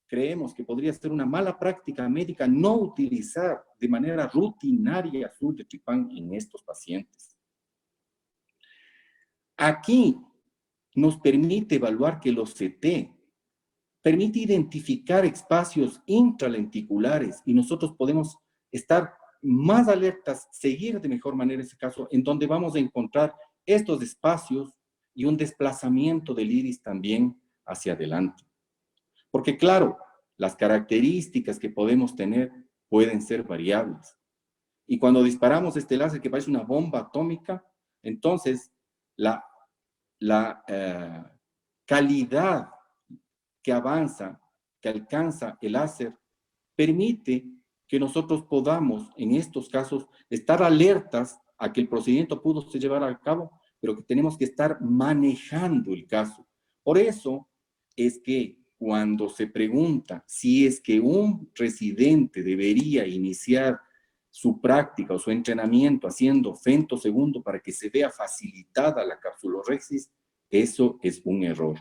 creemos que podría ser una mala práctica médica no utilizar de manera rutinaria suzetripán en estos pacientes. Aquí nos permite evaluar que los CT permite identificar espacios intralenticulares y nosotros podemos estar más alertas, seguir de mejor manera ese caso, en donde vamos a encontrar estos espacios y un desplazamiento del iris también hacia adelante. Porque claro, las características que podemos tener pueden ser variables. Y cuando disparamos este láser que parece una bomba atómica, entonces la calidad que avanza, que alcanza el láser, permite que nosotros podamos, en estos casos, estar alertas a que el procedimiento pudo se llevar a cabo, pero que tenemos que estar manejando el caso. Por eso es que cuando se pregunta si es que un residente debería iniciar su práctica o su entrenamiento haciendo femtosegundo para que se vea facilitada la capsulorhexis, eso es un error.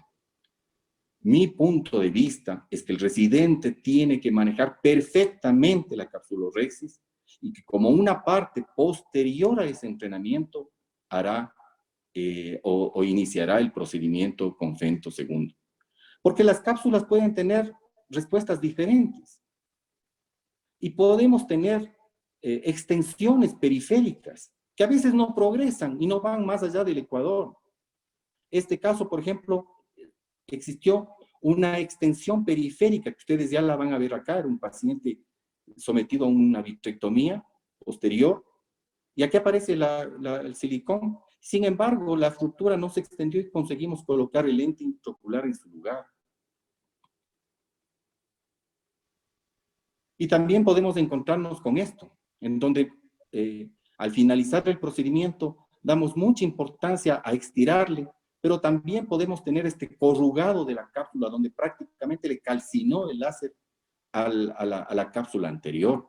Mi punto de vista es que el residente tiene que manejar perfectamente la capsulorhexis y que como una parte posterior a ese entrenamiento hará o iniciará el procedimiento con femtosegundo. Porque las cápsulas pueden tener respuestas diferentes y podemos tener extensiones periféricas que a veces no progresan y no van más allá del ecuador. Este caso, por ejemplo, existió una extensión periférica, que ustedes ya la van a ver acá, era un paciente sometido a una vitrectomía posterior, y aquí aparece el silicón. Sin embargo, la estructura no se extendió y conseguimos colocar el lente intraocular en su lugar. Y también podemos encontrarnos con esto, en donde al finalizar el procedimiento damos mucha importancia a estirarle, pero también podemos tener este corrugado de la cápsula, donde prácticamente le calcinó el láser a la cápsula anterior.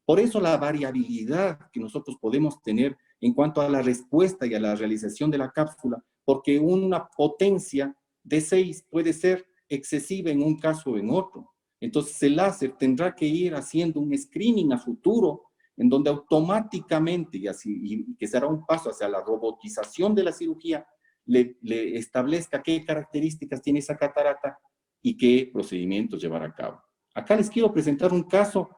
Por eso la variabilidad que nosotros podemos tener en cuanto a la respuesta y a la realización de la cápsula, porque una potencia de 6 puede ser excesiva en un caso o en otro. Entonces el láser tendrá que ir haciendo un screening a futuro, en donde automáticamente, y que será un paso hacia la robotización de la cirugía, le establezca qué características tiene esa catarata y qué procedimientos llevar a cabo. Acá les quiero presentar un caso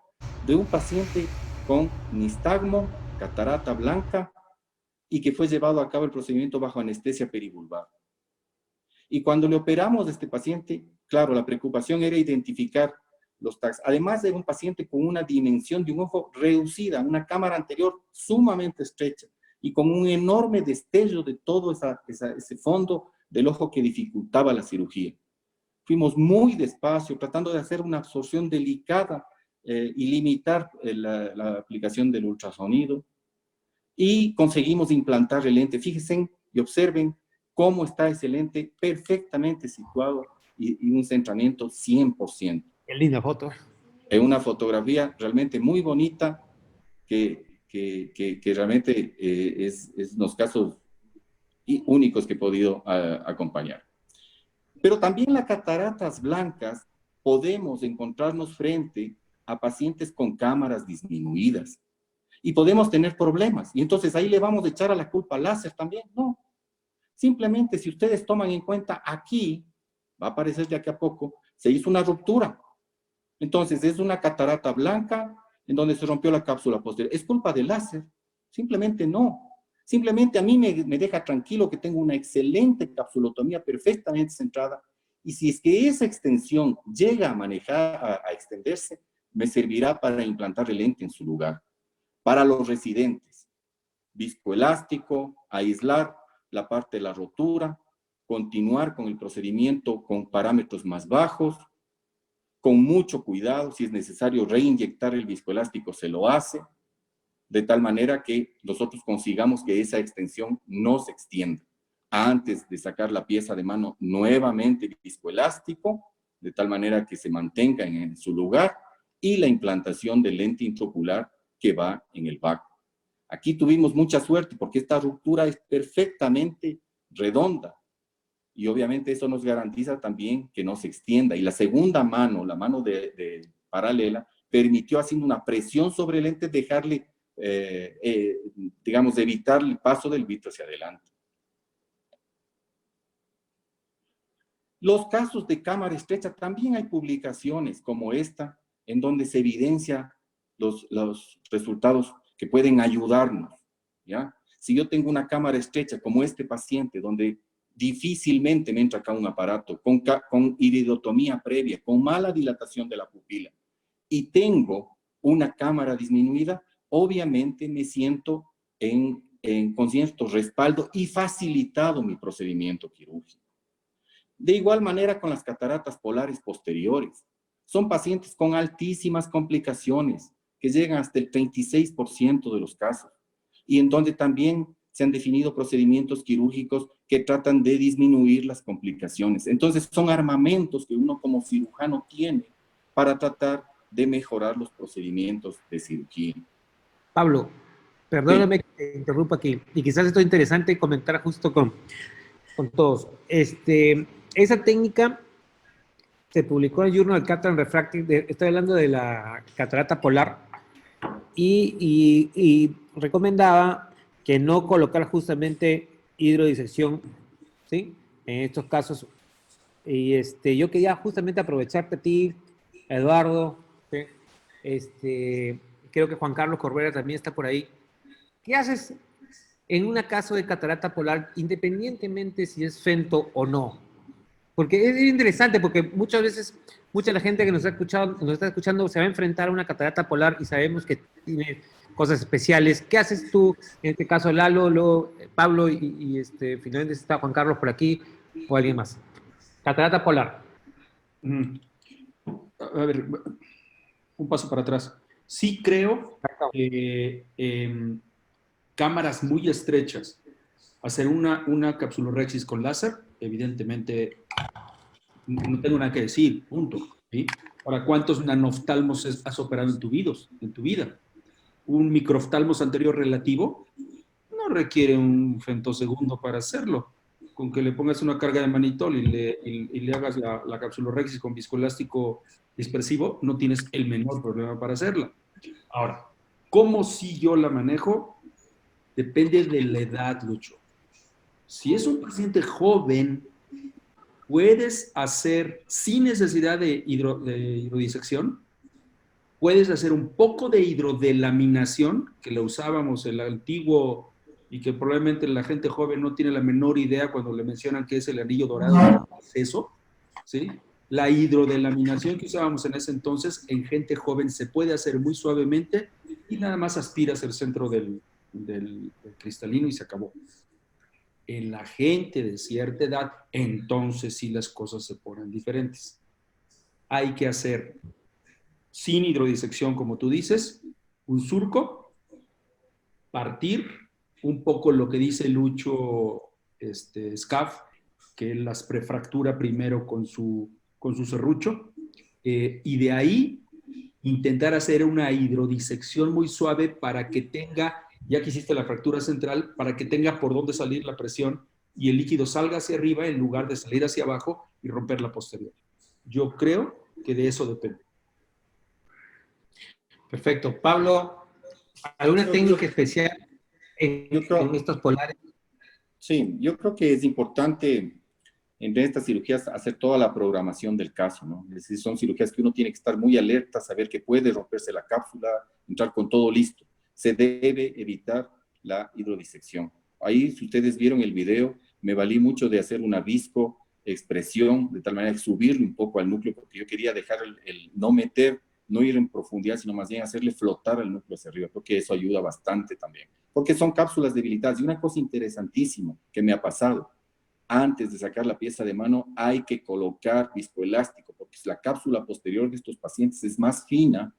de un paciente con nistagmo, catarata blanca, y que fue llevado a cabo el procedimiento bajo anestesia perivulvar. Y cuando le operamos a este paciente, claro, la preocupación era identificar los tags. Además de un paciente con una dimensión de un ojo reducida, una cámara anterior sumamente estrecha, y con un enorme destello de todo ese fondo del ojo que dificultaba la cirugía. Fuimos muy despacio, tratando de hacer una absorción delicada y limitar la aplicación del ultrasonido. Y conseguimos implantar el lente. Fíjense y observen cómo está ese lente perfectamente situado y un centramiento 100%. Qué linda foto. Es una fotografía realmente muy bonita que realmente es los casos únicos que he podido acompañar. Pero también las cataratas blancas podemos encontrarnos frente a pacientes con cámaras disminuidas y podemos tener problemas. Y entonces ahí le vamos a echar a la culpa al láser también. No. Simplemente si ustedes toman en cuenta aquí, va a aparecer de aquí a poco, se hizo una ruptura. Entonces es una catarata blanca en donde se rompió la cápsula posterior. ¿Es culpa del láser? Simplemente no. Simplemente a mí me deja tranquilo que tengo una excelente capsulotomía perfectamente centrada, y si es que esa extensión llega a manejar, a extenderse, me servirá para implantar el lente en su lugar. Para los residentes, viscoelástico, aislar la parte de la rotura, continuar con el procedimiento con parámetros más bajos, con mucho cuidado, si es necesario reinyectar el viscoelástico, se lo hace, de tal manera que nosotros consigamos que esa extensión no se extienda. Antes de sacar la pieza de mano, nuevamente viscoelástico, de tal manera que se mantenga en su lugar, y la implantación del lente intraocular que va en el baco. Aquí tuvimos mucha suerte porque esta ruptura es perfectamente redonda. Y obviamente eso nos garantiza también que no se extienda. Y la segunda mano, la mano paralela, permitió, haciendo una presión sobre el lente, dejarle, digamos, evitar el paso del vitro hacia adelante. Los casos de cámara estrecha, también hay publicaciones como esta, en donde se evidencia los resultados que pueden ayudarnos, ¿ya? Si yo tengo una cámara estrecha como este paciente, donde difícilmente me entra acá un aparato, con iridotomía previa, con mala dilatación de la pupila, y tengo una cámara disminuida, obviamente me siento con cierto respaldo y facilitado mi procedimiento quirúrgico. De igual manera con las cataratas polares posteriores. Son pacientes con altísimas complicaciones, que llegan hasta el 36% de los casos, y en donde también se han definido procedimientos quirúrgicos que tratan de disminuir las complicaciones. Entonces son armamentos que uno como cirujano tiene para tratar de mejorar los procedimientos de cirugía. Pablo, perdóname que te interrumpa aquí, y quizás esto es interesante comentar justo con todos. Esa técnica se publicó en el Journal of Cataract and Refractive, estoy hablando de la catarata polar, y recomendaba que no colocar justamente hidrodisección, ¿sí? En estos casos. Y yo quería justamente aprovecharte a ti, a Eduardo, ¿sí? Creo que Juan Carlos Corbera también está por ahí. ¿Qué haces en un caso de catarata polar, independientemente si es fento o no? Porque es interesante, porque muchas veces, mucha de la gente que nos está escuchando se va a enfrentar a una catarata polar y sabemos que tiene cosas especiales. ¿Qué haces tú, en este caso Lalo, luego Pablo y finalmente está Juan Carlos por aquí o alguien más? Catarata polar. A ver, un paso para atrás. Sí creo que cámaras muy estrechas, hacer una capsulorhexis con láser, evidentemente no tengo nada que decir, punto. ¿Sí? Ahora, ¿cuántos nanoftalmos has operado en tu vida? Un microftalmos anterior relativo no requiere un femtosegundo para hacerlo. Con que le pongas una carga de manitol y le hagas la capsulorhexis con viscoelástico dispersivo, no tienes el menor problema para hacerla. Ahora, ¿cómo si yo la manejo? Depende de la edad, Lucho. Si es un paciente joven, puedes hacer, sin necesidad de hidrodisección, puedes hacer un poco de hidrodelaminación, que la usábamos el antiguo, y que probablemente la gente joven no tiene la menor idea cuando le mencionan que es el anillo dorado del acceso, ¿sí? La hidrodelaminación que usábamos en ese entonces, en gente joven, se puede hacer muy suavemente y nada más aspiras el centro del cristalino y se acabó. En la gente de cierta edad, entonces sí las cosas se ponen diferentes. Hay que hacer, sin hidrodisección, como tú dices, un surco, partir, un poco lo que dice Lucho Scaff, que las prefractura primero con su serrucho, y de ahí intentar hacer una hidrodisección muy suave para que tenga, ya que hiciste la fractura central, para que tenga por dónde salir la presión y el líquido salga hacia arriba en lugar de salir hacia abajo y romper la posterior. Yo creo que de eso depende. Perfecto. Pablo, ¿alguna técnica especial en estos polares? Sí, yo creo que es importante en estas cirugías hacer toda la programación del caso, ¿no? Es decir, son cirugías que uno tiene que estar muy alerta, saber que puede romperse la cápsula, entrar con todo listo. Se debe evitar la hidrodisección. Ahí, si ustedes vieron el video, me valí mucho de hacer una viscoexpresión, de tal manera de subirle un poco al núcleo, porque yo quería dejar no ir en profundidad, sino más bien hacerle flotar al núcleo hacia arriba, porque eso ayuda bastante también. Porque son cápsulas debilitadas. Y una cosa interesantísima que me ha pasado, antes de sacar la pieza de mano, hay que colocar viscoelástico, porque la cápsula posterior de estos pacientes es más fina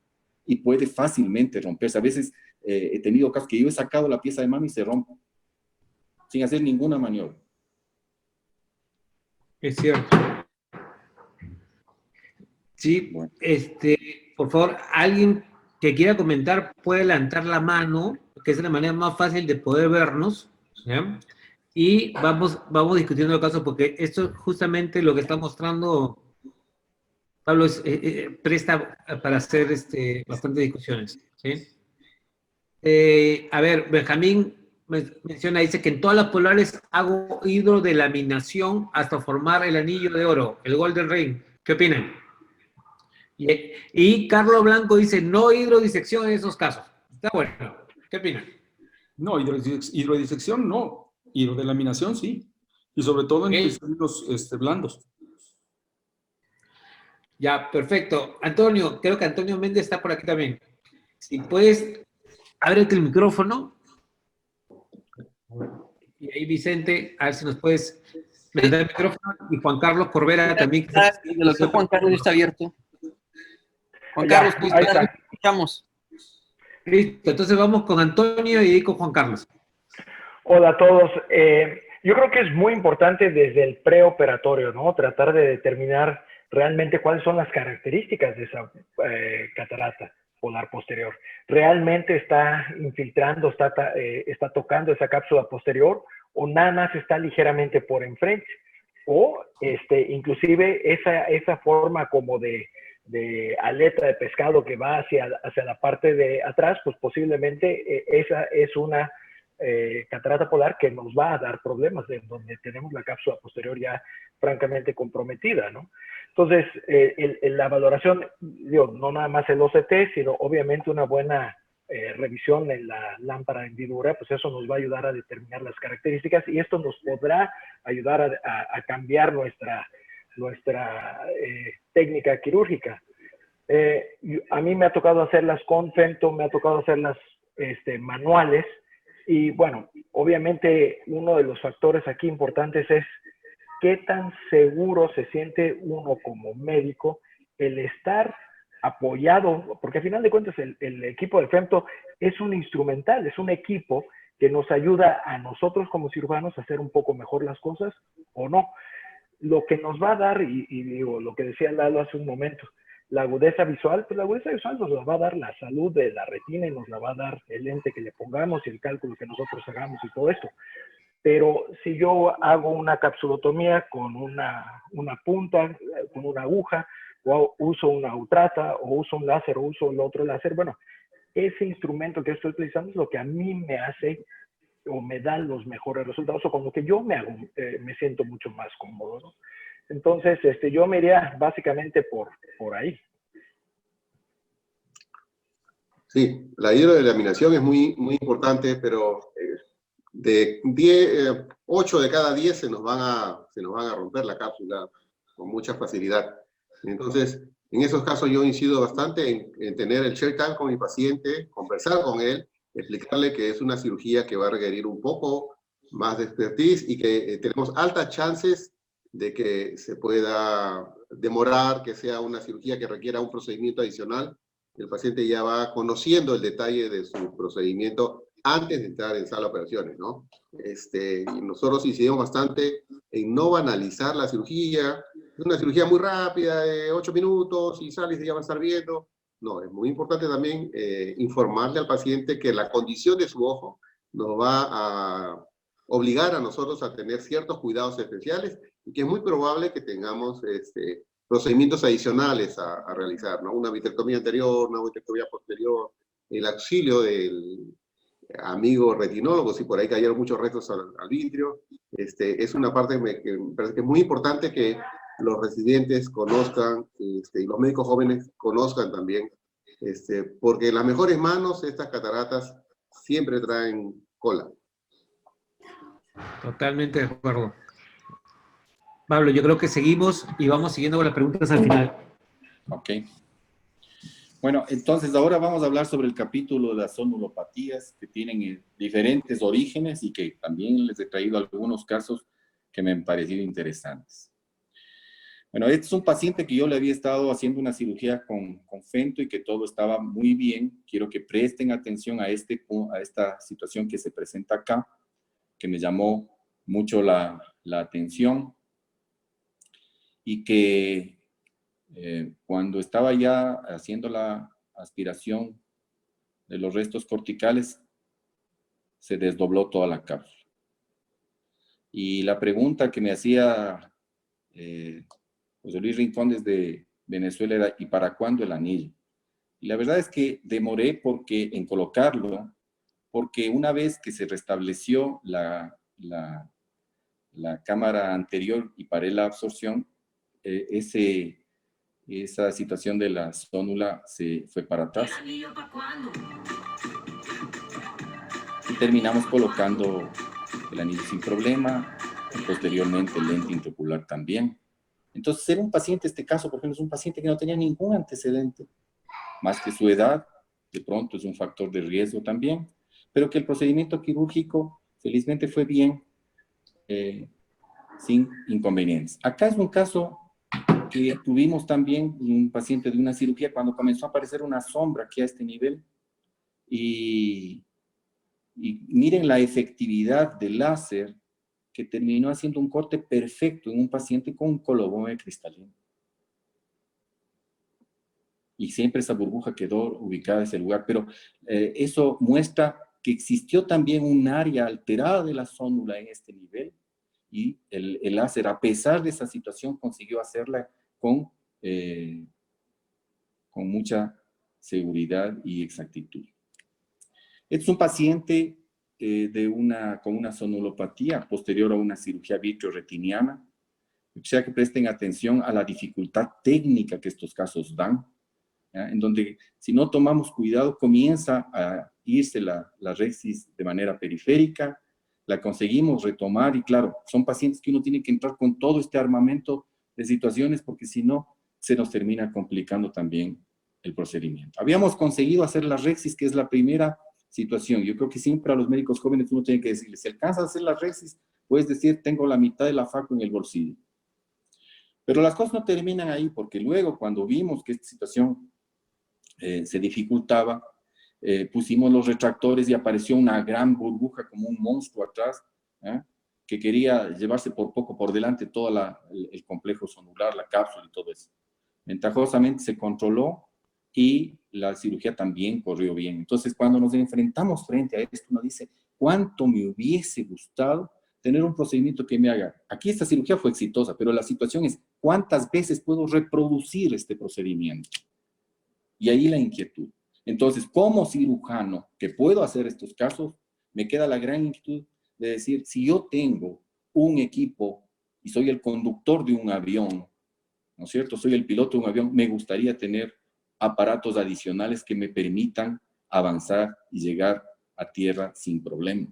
y puede fácilmente romperse. A veces he tenido casos que yo he sacado la pieza de mano y se rompe, sin hacer ninguna maniobra. Es cierto. Sí, bueno. Por favor, alguien que quiera comentar puede levantar la mano, que es la manera más fácil de poder vernos, ¿ya? y vamos discutiendo el caso, porque esto justamente lo que está mostrando Pablo presta para hacer bastantes discusiones, ¿sí? A ver, Benjamín menciona, dice que en todas las polares hago hidrodelaminación hasta formar el anillo de oro, el Golden Ring. ¿Qué opinan? Y Carlos Blanco dice, no hidrodisección en esos casos. Está bueno. ¿Qué opinan? No, hidrodisección no. Hidrodelaminación sí. Y sobre todo en Ok. cristalinos blandos. Ya, perfecto. Antonio, creo que Antonio Méndez está por aquí también. Si puedes, ábrete el micrófono. Y ahí Vicente, a ver si nos puedes meter el micrófono. Y Juan Carlos Corbera también. De lo que Juan Carlos está abierto. Juan Ya, Carlos, ¿cómo ahí estás? está. Escuchamos. Listo, entonces vamos con Antonio y con Juan Carlos. Hola a todos. Yo creo que es muy importante desde el preoperatorio, ¿no? Tratar de determinar realmente cuáles son las características de esa catarata polar posterior. ¿Realmente está infiltrando, está tocando esa cápsula posterior o nada más está ligeramente por enfrente? O inclusive esa forma como de aleta de pescado que va hacia la parte de atrás, pues posiblemente esa es una catarata polar que nos va a dar problemas, de donde tenemos la cápsula posterior ya francamente comprometida, ¿no? Entonces, la valoración, digo, no nada más el OCT, sino obviamente una buena revisión en la lámpara de hendidura, pues eso nos va a ayudar a determinar las características y esto nos podrá ayudar a cambiar nuestra técnica quirúrgica. A mí me ha tocado hacerlas con femto, me ha tocado hacerlas manuales y bueno, obviamente uno de los factores aquí importantes es qué tan seguro se siente uno como médico el estar apoyado, porque al final de cuentas el equipo de femto es un instrumental, es un equipo que nos ayuda a nosotros como cirujanos a hacer un poco mejor las cosas o no. Lo que nos va a dar, y digo, lo que decía Lalo hace un momento, la agudeza visual, pues la agudeza visual nos la va a dar la salud de la retina y nos la va a dar el lente que le pongamos y el cálculo que nosotros hagamos y todo esto. Pero si yo hago una capsulotomía con una punta, con una aguja, o uso una utrata, o uso un láser, o uso el otro láser, bueno, ese instrumento que estoy utilizando es lo que a mí me hace o me da los mejores resultados, o con lo que yo me siento mucho más cómodo, ¿no? Entonces, yo me iría básicamente por ahí. Sí, la hidrodelaminación es muy importante, pero de 8 de cada 10 se nos van a romper la cápsula con mucha facilidad. Entonces, en esos casos yo incido bastante en tener el share time con mi paciente, conversar con él, explicarle que es una cirugía que va a requerir un poco más de expertise y que tenemos altas chances de que se pueda demorar, que sea una cirugía que requiera un procedimiento adicional. El paciente ya va conociendo el detalle de su procedimiento antes de entrar en sala de operaciones, ¿no? Y nosotros incidimos bastante en no banalizar la cirugía. Es una cirugía muy rápida, de 8 minutos, y sales y ya va a estar viendo. No, es muy importante también informarle al paciente que la condición de su ojo nos va a obligar a nosotros a tener ciertos cuidados especiales y que es muy probable que tengamos procedimientos adicionales a realizar, ¿no? Una vitrectomía anterior, una vitrectomía posterior, el auxilio del amigo retinólogo, si por ahí cayeron muchos restos al vitrio. Es una parte que me parece que es muy importante que los residentes conozcan y los médicos jóvenes conozcan también, porque en las mejores manos estas cataratas siempre traen cola. Totalmente de acuerdo. Pablo, yo creo que seguimos y vamos siguiendo con las preguntas al final. Ok. Bueno, entonces ahora vamos a hablar sobre el capítulo de las zonulopatías que tienen diferentes orígenes y que también les he traído algunos casos que me han parecido interesantes. Bueno, este es un paciente que yo le había estado haciendo una cirugía con femto y que todo estaba muy bien. Quiero que presten atención a esta situación que se presenta acá, que me llamó mucho la atención y que cuando estaba ya haciendo la aspiración de los restos corticales, se desdobló toda la cápsula. Y la pregunta que me hacía José Luis Rincón desde Venezuela era, ¿y para cuándo el anillo? Y la verdad es que demoré en colocarlo, porque una vez que se restableció la cámara anterior y paré la absorción, esa situación de la zónula se fue para atrás. Y terminamos colocando el anillo sin problema, y posteriormente el lente intraocular también. Entonces, era un paciente, este caso, por ejemplo, es un paciente que no tenía ningún antecedente, más que su edad, de pronto es un factor de riesgo también, pero que el procedimiento quirúrgico felizmente fue bien, sin inconvenientes. Acá es un caso que tuvimos también un paciente de una cirugía cuando comenzó a aparecer una sombra aquí a este nivel, y miren la efectividad del láser que terminó haciendo un corte perfecto en un paciente con un coloboma cristalino. Y siempre esa burbuja quedó ubicada en ese lugar, pero eso muestra que existió también un área alterada de la zónula en este nivel, y el láser, a pesar de esa situación, consiguió hacerla con mucha seguridad y exactitud. Este es un paciente con una zonulopatía posterior a una cirugía vitreoretiniana. O sea, que presten atención a la dificultad técnica que estos casos dan, ¿ya? En donde, si no tomamos cuidado, comienza a irse la rexis de manera periférica, la conseguimos retomar, y claro, son pacientes que uno tiene que entrar con todo este armamento de situaciones, porque si no, se nos termina complicando también el procedimiento. Habíamos conseguido hacer la rexis, que es la primera situación. Yo creo que siempre a los médicos jóvenes uno tiene que decirles, si alcanzas a hacer la rexis, puedes decir, tengo la mitad de la faco en el bolsillo. Pero las cosas no terminan ahí, porque luego, cuando vimos que esta situación se dificultaba, pusimos los retractores y apareció una gran burbuja como un monstruo atrás, que quería llevarse por poco por delante todo el complejo zonular, la cápsula y todo eso. Ventajosamente se controló y la cirugía también corrió bien. Entonces, cuando nos enfrentamos frente a esto, uno dice, ¿cuánto me hubiese gustado tener un procedimiento que me haga? Aquí esta cirugía fue exitosa, pero la situación es, ¿cuántas veces puedo reproducir este procedimiento? Y ahí la inquietud. Entonces, como cirujano que puedo hacer estos casos, me queda la gran inquietud de decir, si yo tengo un equipo y soy el conductor de un avión, ¿no es cierto? Soy el piloto de un avión, me gustaría tener aparatos adicionales que me permitan avanzar y llegar a tierra sin problema.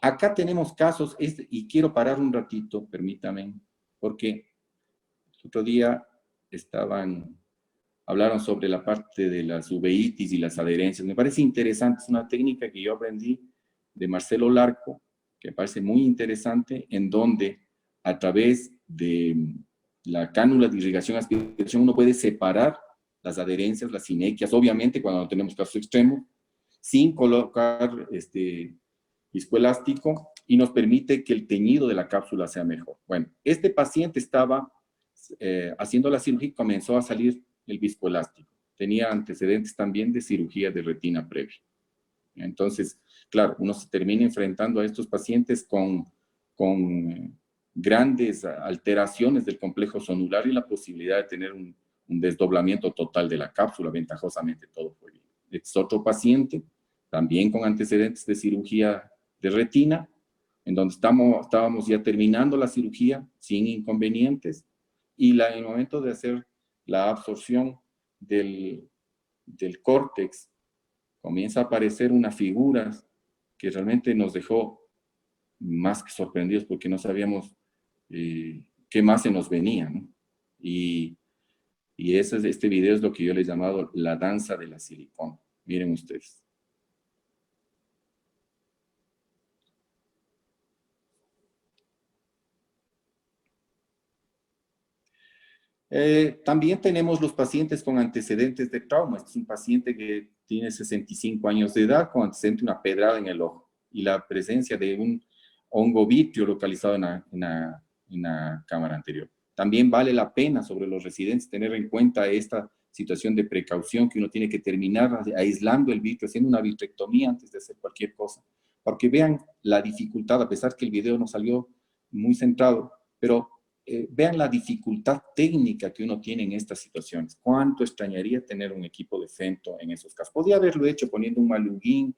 Acá tenemos casos, y quiero parar un ratito, permítame, porque el otro día hablaron sobre la parte de las uveitis y las adherencias. Me parece interesante, es una técnica que yo aprendí de Marcelo Larco, que me parece muy interesante, en donde a través de la cánula de irrigación aspiración uno puede separar las adherencias, las sinequias, obviamente cuando no tenemos casos extremos, sin colocar viscoelástico, y nos permite que el teñido de la cápsula sea mejor. Bueno, este paciente estaba haciendo la cirugía y comenzó a salir el viscoelástico. Tenía antecedentes también de cirugía de retina previa. Entonces, claro, uno se termina enfrentando a estos pacientes con grandes alteraciones del complejo zonular y la posibilidad de tener un desdoblamiento total de la cápsula. Ventajosamente todo fue bien. Es otro paciente, también con antecedentes de cirugía de retina, en donde estábamos ya terminando la cirugía sin inconvenientes, y en el momento de hacer la absorción del córtex, comienza a aparecer una figura que realmente nos dejó más que sorprendidos, porque no sabíamos qué más se nos venía, ¿no? Y este video es lo que yo le he llamado la danza de la silicona. Miren ustedes. También tenemos los pacientes con antecedentes de trauma. Este es un paciente que tiene 65 años de edad con antecedente de una pedrada en el ojo y la presencia de un hongo vítreo localizado en la cámara anterior. También vale la pena sobre los residentes tener en cuenta esta situación de precaución, que uno tiene que terminar aislando el vitrio, haciendo una vitrectomía antes de hacer cualquier cosa, porque vean la dificultad, a pesar que el video no salió muy centrado, pero vean la dificultad técnica que uno tiene en estas situaciones. ¿Cuánto extrañaría tener un equipo de femto en esos casos? Podía haberlo hecho poniendo un malugín,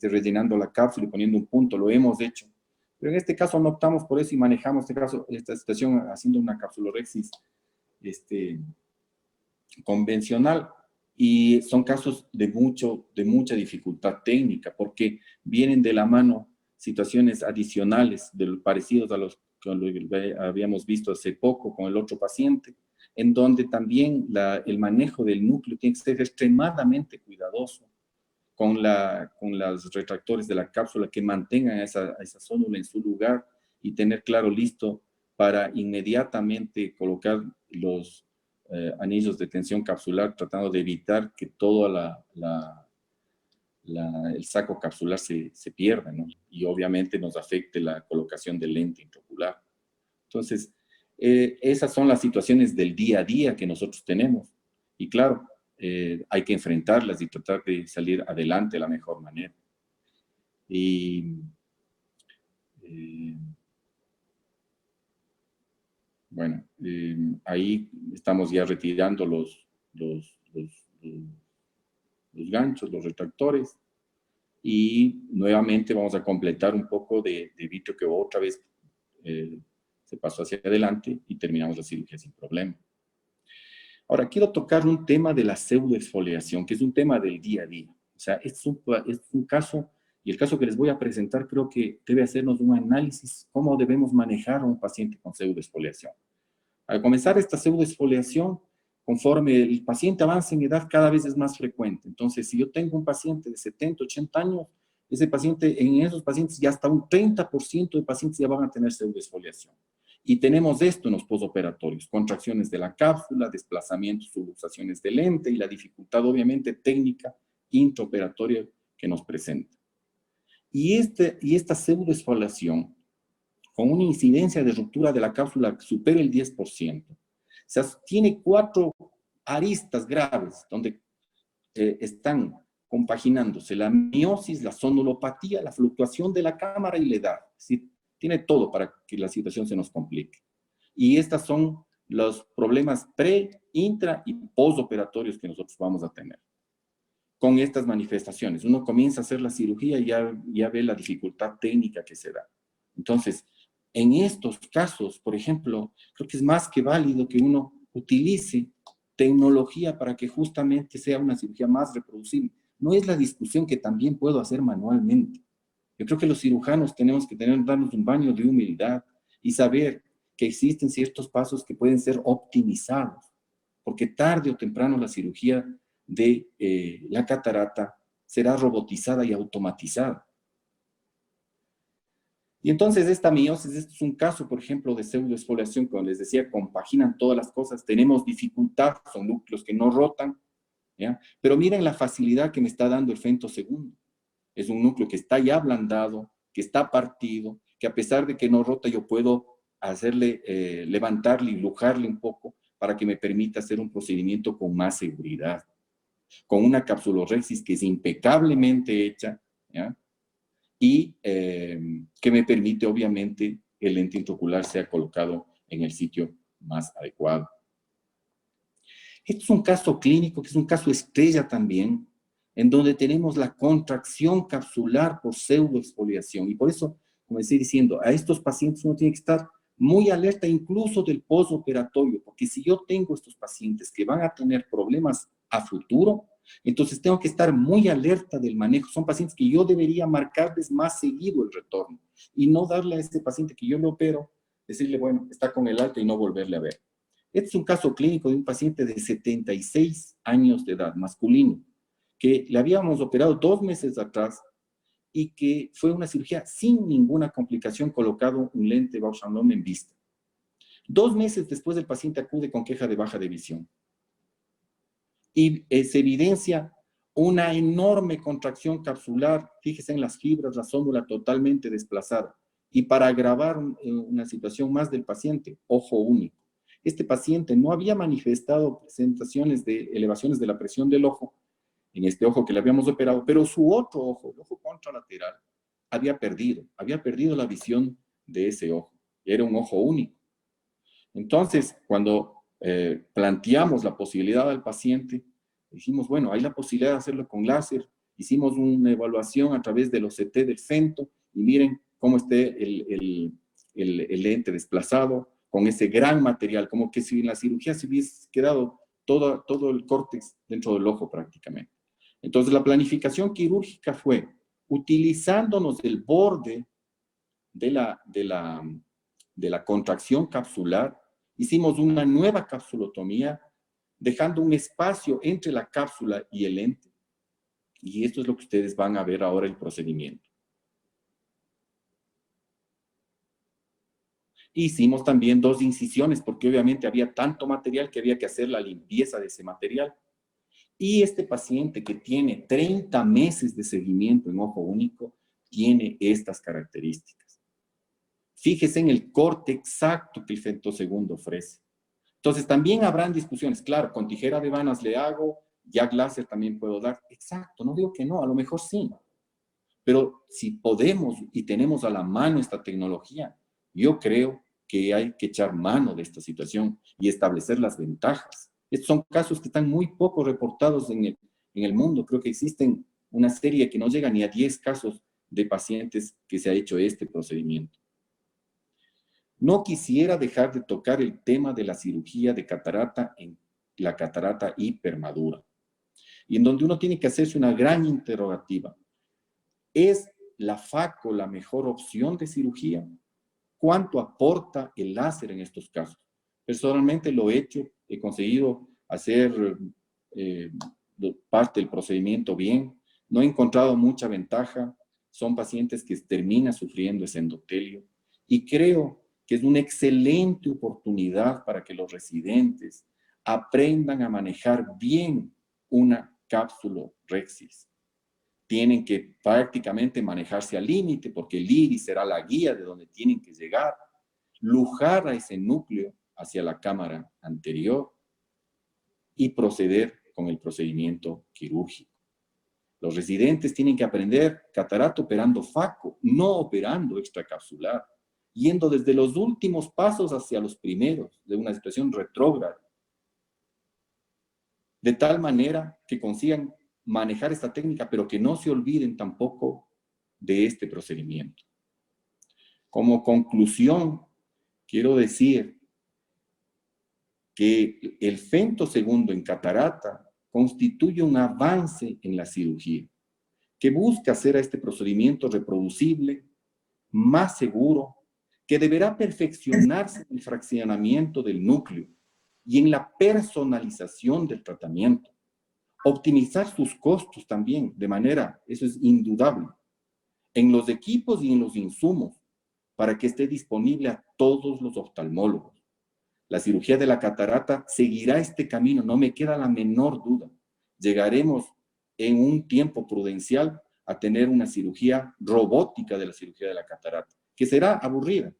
rellenando la cápsula y poniendo un punto, lo hemos hecho. Pero en este caso no optamos por eso y manejamos esta situación haciendo una capsulorhexis convencional. Y son casos de mucha dificultad técnica, porque vienen de la mano situaciones adicionales parecidos a los que habíamos visto hace poco con el otro paciente, en donde también el manejo del núcleo tiene que ser extremadamente cuidadoso con los retractores de la cápsula que mantengan esa zónula en su lugar y tener claro listo para inmediatamente colocar los anillos de tensión capsular, tratando de evitar que todo el saco capsular se pierda, ¿no? Y obviamente nos afecte la colocación del lente intraocular. Entonces, esas son las situaciones del día a día que nosotros tenemos. Y claro, hay que enfrentarlas y tratar de salir adelante de la mejor manera. Y bueno, ahí estamos ya retirando los ganchos, los retractores, y nuevamente vamos a completar un poco de vitrio que otra vez se pasó hacia adelante y terminamos la cirugía sin problema. Ahora, quiero tocar un tema de la pseudoexfoliación, que es un tema del día a día. O sea, es un caso, y el caso que les voy a presentar creo que debe hacernos un análisis cómo debemos manejar a un paciente con pseudoexfoliación. Al comenzar esta pseudoexfoliación, conforme el paciente avanza en edad, cada vez es más frecuente. Entonces, si yo tengo un paciente de 70, 80 años, en esos pacientes ya hasta un 30% de pacientes ya van a tener pseudoexfoliación. Y tenemos esto en los postoperatorios, contracciones de la cápsula, desplazamientos, subluxaciones de lente y la dificultad obviamente técnica intraoperatoria que nos presenta. Y esta pseudoexfoliación, con una incidencia de ruptura de la cápsula que supera el 10%, o sea, tiene 4 aristas graves donde están compaginándose la miosis, la sonulopatía, la fluctuación de la cámara y la edad. Es decir, tiene todo para que la situación se nos complique. Y estas son los problemas pre, intra y postoperatorios que nosotros vamos a tener. Con estas manifestaciones, uno comienza a hacer la cirugía y ya ve la dificultad técnica que se da. Entonces, en estos casos, por ejemplo, creo que es más que válido que uno utilice tecnología para que justamente sea una cirugía más reproducible. No es la discusión que también puedo hacer manualmente. Yo creo que los cirujanos tenemos que darnos un baño de humildad y saber que existen ciertos pasos que pueden ser optimizados, porque tarde o temprano la cirugía de la catarata será robotizada y automatizada. Y entonces esta miosis, esto es un caso, por ejemplo, de pseudoexfoliación, como les decía, compaginan todas las cosas, tenemos dificultad, son núcleos que no rotan, ¿ya? Pero miren la facilidad que me está dando el femtosegundo. Es un núcleo que está ya ablandado, que está partido, que a pesar de que no rota, yo puedo hacerle, levantarle y lujarle un poco para que me permita hacer un procedimiento con más seguridad. Con una capsulorhexis que es impecablemente hecha, ¿ya? Y que me permite, obviamente, que el lente intraocular sea colocado en el sitio más adecuado. Este es un caso clínico, que es un caso estrella también, en donde tenemos la contracción capsular por pseudoexfoliación. Y por eso, como estoy diciendo, a estos pacientes uno tiene que estar muy alerta incluso del postoperatorio, porque si yo tengo estos pacientes que van a tener problemas a futuro, entonces tengo que estar muy alerta del manejo. Son pacientes que yo debería marcarles más seguido el retorno y no darle a este paciente que yo lo opero, decirle, bueno, está con el alta y no volverle a ver. Este es un caso clínico de un paciente de 76 años de edad, masculino, que le habíamos operado 2 meses atrás y que fue una cirugía sin ninguna complicación, colocado un lente Bausch & Lomb en vista. 2 meses después el paciente acude con queja de baja de visión. Y se evidencia una enorme contracción capsular, fíjese en las fibras, la zónula totalmente desplazada. Y para agravar una situación más del paciente, ojo único. Este paciente no había manifestado presentaciones de elevaciones de la presión del ojo, en este ojo que le habíamos operado, pero su otro ojo, el ojo contralateral, había perdido la visión de ese ojo. Era un ojo único. Entonces, cuando planteamos la posibilidad al paciente, dijimos, bueno, hay la posibilidad de hacerlo con láser. Hicimos una evaluación a través del OCT del fento y miren cómo esté el lente desplazado con ese gran material, como que si en la cirugía se hubiese quedado todo el córtex dentro del ojo prácticamente. Entonces la planificación quirúrgica fue utilizándonos del borde de la contracción capsular, hicimos una nueva capsulotomía, dejando un espacio entre la cápsula y el lente. Y esto es lo que ustedes van a ver ahora el procedimiento. Hicimos también 2 incisiones, porque obviamente había tanto material que había que hacer la limpieza de ese material. Y este paciente que tiene 30 meses de seguimiento en ojo único, tiene estas características. Fíjese en el corte exacto que el femtosegundo ofrece. Entonces también habrán discusiones. Claro, con tijera de vanas le hago, ya láser también puedo dar. Exacto, no digo que no, a lo mejor sí. Pero si podemos y tenemos a la mano esta tecnología, yo creo que hay que echar mano de esta situación y establecer las ventajas. Estos son casos que están muy poco reportados en el mundo. Creo que existen una serie que no llega ni a 10 casos de pacientes que se ha hecho este procedimiento. No quisiera dejar de tocar el tema de la cirugía de catarata en la catarata hipermadura, y en donde uno tiene que hacerse una gran interrogativa. ¿Es la FACO la mejor opción de cirugía? ¿Cuánto aporta el láser en estos casos? Personalmente lo he hecho, he conseguido hacer parte del procedimiento bien, no he encontrado mucha ventaja, son pacientes que terminan sufriendo ese endotelio, y creo que es una excelente oportunidad para que los residentes aprendan a manejar bien una cápsula Rexis. Tienen que prácticamente manejarse al límite, porque el iris será la guía de donde tienen que llegar, lujar a ese núcleo hacia la cámara anterior y proceder con el procedimiento quirúrgico. Los residentes tienen que aprender catarata operando FACO, no operando extracapsular, yendo desde los últimos pasos hacia los primeros, de una situación retrógrada, de tal manera que consigan manejar esta técnica, pero que no se olviden tampoco de este procedimiento. Como conclusión, quiero decir que el femtosegundo en catarata constituye un avance en la cirugía, que busca hacer a este procedimiento reproducible, más seguro, que deberá perfeccionarse en el fraccionamiento del núcleo y en la personalización del tratamiento. Optimizar sus costos también, de manera, eso es indudable, en los equipos y en los insumos, para que esté disponible a todos los oftalmólogos. La cirugía de la catarata seguirá este camino, no me queda la menor duda. Llegaremos en un tiempo prudencial a tener una cirugía robótica de la cirugía de la catarata, que será aburrida,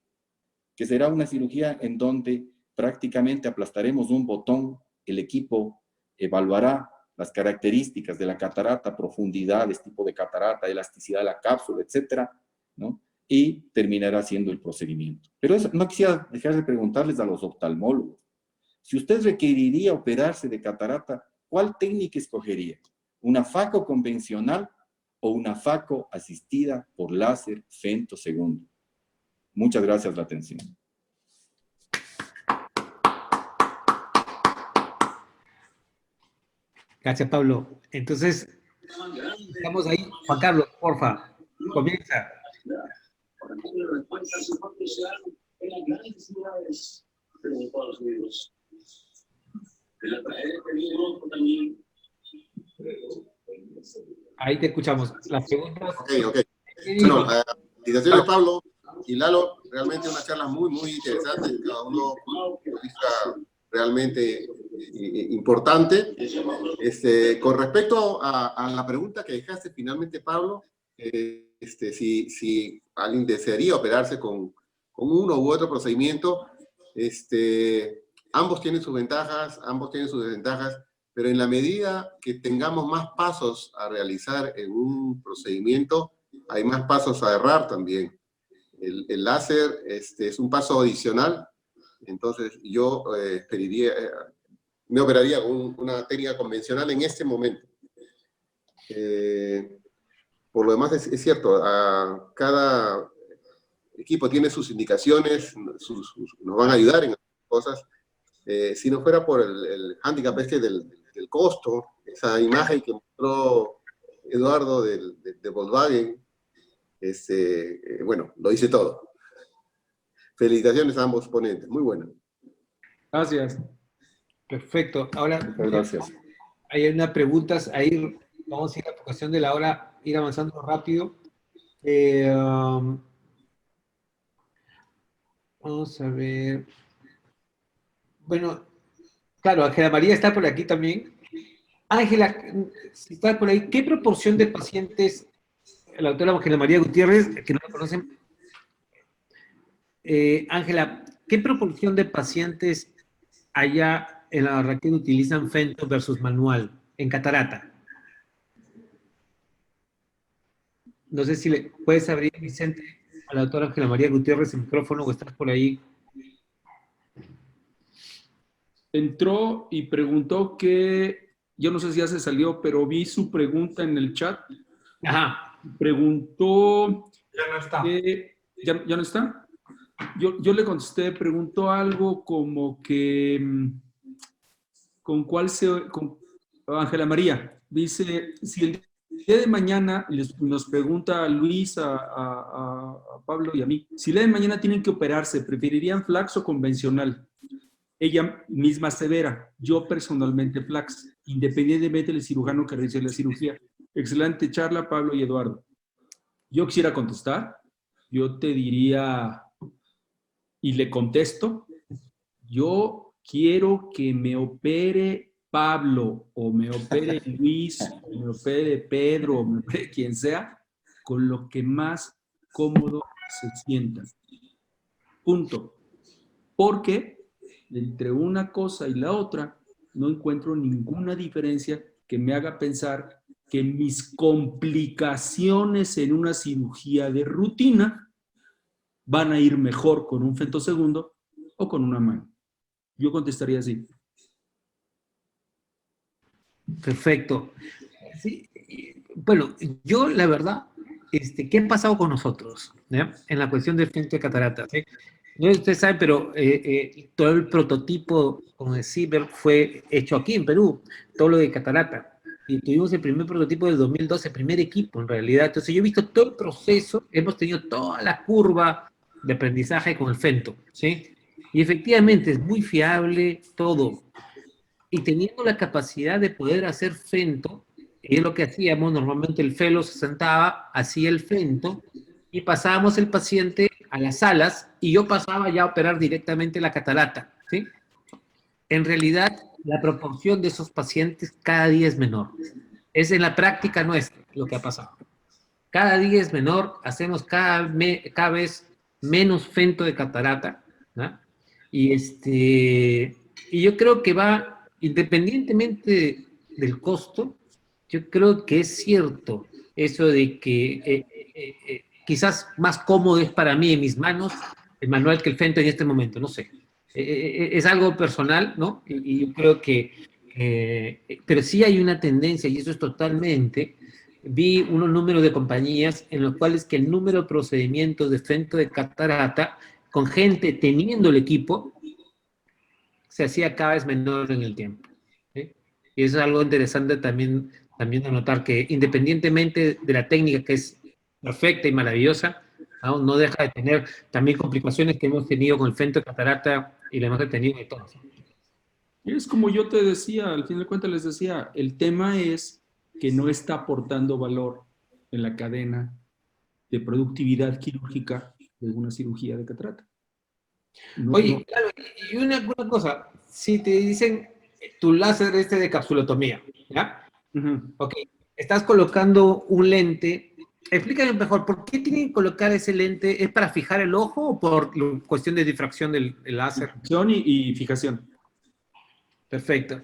que será una cirugía en donde prácticamente aplastaremos un botón, el equipo evaluará las características de la catarata, profundidades, tipo de catarata, elasticidad de la cápsula, etcétera, ¿no? Y terminará haciendo el procedimiento. Pero eso, no quisiera dejar de preguntarles a los oftalmólogos, si usted requeriría operarse de catarata, ¿cuál técnica escogería? ¿Una FACO convencional o una FACO asistida por láser femtosegundo? Muchas gracias por la atención. Gracias, Pablo. Entonces, estamos ahí. Juan Carlos, porfa, comienza. Ahí te escuchamos. Las preguntas. Ok. Bueno, felicitaciones, Pablo y Lalo. Realmente una charla muy, muy interesante. Cada uno realmente importante. Con respecto a la pregunta que dejaste finalmente, Pablo, si alguien desearía operarse con uno u otro procedimiento, ambos tienen sus ventajas, ambos tienen sus desventajas, pero en la medida que tengamos más pasos a realizar en un procedimiento, hay más pasos a errar también. El láser es un paso adicional, entonces yo me operaría con una técnica convencional en este momento. Por lo demás es cierto, cada equipo tiene sus indicaciones, nos van a ayudar en algunas cosas. Si no fuera por el hándicap del costo, esa imagen que mostró Eduardo de Volkswagen, bueno, lo dice todo. Felicitaciones a ambos ponentes, muy bueno. Gracias. Perfecto. Ahora, Muchas gracias. hay unas preguntas, ahí vamos a ir a la cuestión de la hora, ir avanzando rápido. Vamos a ver. Bueno, claro, Ángela María está por aquí también. Ángela, si está por ahí, ¿qué proporción de pacientes, la doctora Ángela María Gutiérrez, que no la conocen, Ángela, ¿qué proporción de pacientes allá en la Raquel utilizan Fento versus manual en catarata? No sé si le puedes abrir, Vicente, a la doctora Ángela María Gutiérrez el micrófono o estás por ahí. Entró y preguntó que, yo no sé si ya se salió, pero vi su pregunta en el chat. Ajá. Preguntó... Ya no está. ¿Ya no está? Yo le contesté, preguntó algo como que... ¿Con cuál Ángela María, dice, si el día de mañana, nos pregunta a Luis, a Pablo y a mí, si el día de mañana tienen que operarse, ¿preferirían flax o convencional? Ella misma asevera, yo personalmente flax, independientemente del cirujano que realice la cirugía. Excelente charla, Pablo y Eduardo. Yo quisiera contestar, yo te diría, y le contesto, yo quiero que me opere Pablo, o me opere Luis, o me opere Pedro, o me opere quien sea, con lo que más cómodo se sienta. Punto. Porque entre una cosa y la otra no encuentro ninguna diferencia que me haga pensar que mis complicaciones en una cirugía de rutina van a ir mejor con un femtosegundo o con una mano. Yo contestaría así. Perfecto. Sí, bueno, yo la verdad, ¿qué ha pasado con nosotros? ¿Ya? En la cuestión del frente de cataratas. ¿Sí? No sé si ustedes saben, pero todo el prototipo con el CIBER fue hecho aquí en Perú, todo lo de catarata. Y tuvimos el primer prototipo del 2012, el primer equipo en realidad. Entonces yo he visto todo el proceso, hemos tenido toda la curva de aprendizaje con el Fento, ¿sí? Y efectivamente es muy fiable todo. Y teniendo la capacidad de poder hacer Fento, es lo que hacíamos, normalmente el fellow se sentaba, hacía el Fento, y pasábamos el paciente a las salas, y yo pasaba ya a operar directamente la catarata, ¿sí? En realidad, la proporción de esos pacientes cada día es menor. Es en la práctica nuestra lo que ha pasado. Cada día es menor, hacemos cada vez menos Fento de catarata, ¿no? Y yo creo que va, independientemente del costo, yo creo que es cierto eso de que quizás más cómodo es para mí en mis manos el manual que el Fento en este momento, no sé. Es algo personal, ¿no? Y yo creo pero sí hay una tendencia, y eso es totalmente, vi unos números de compañías en los cuales que el número de procedimientos de Fento de catarata con gente teniendo el equipo se hacía cada vez menor en el tiempo, ¿sí? Y eso es algo interesante también de notar, que independientemente de la técnica, que es perfecta y maravillosa, no deja de tener también complicaciones que hemos tenido con el Fento de catarata y la hemos tenido de todos. Y es como yo te decía, al fin de cuentas les decía, el tema es que no está aportando valor en la cadena de productividad quirúrgica de una cirugía de catarata. Oye, claro, y una cosa, si te dicen tu láser de capsulotomía, ¿ya? Ok, estás colocando un lente, explícame mejor, ¿por qué tienen que colocar ese lente? ¿Es para fijar el ojo o por cuestión de difracción del láser? Difracción y fijación. Perfecto.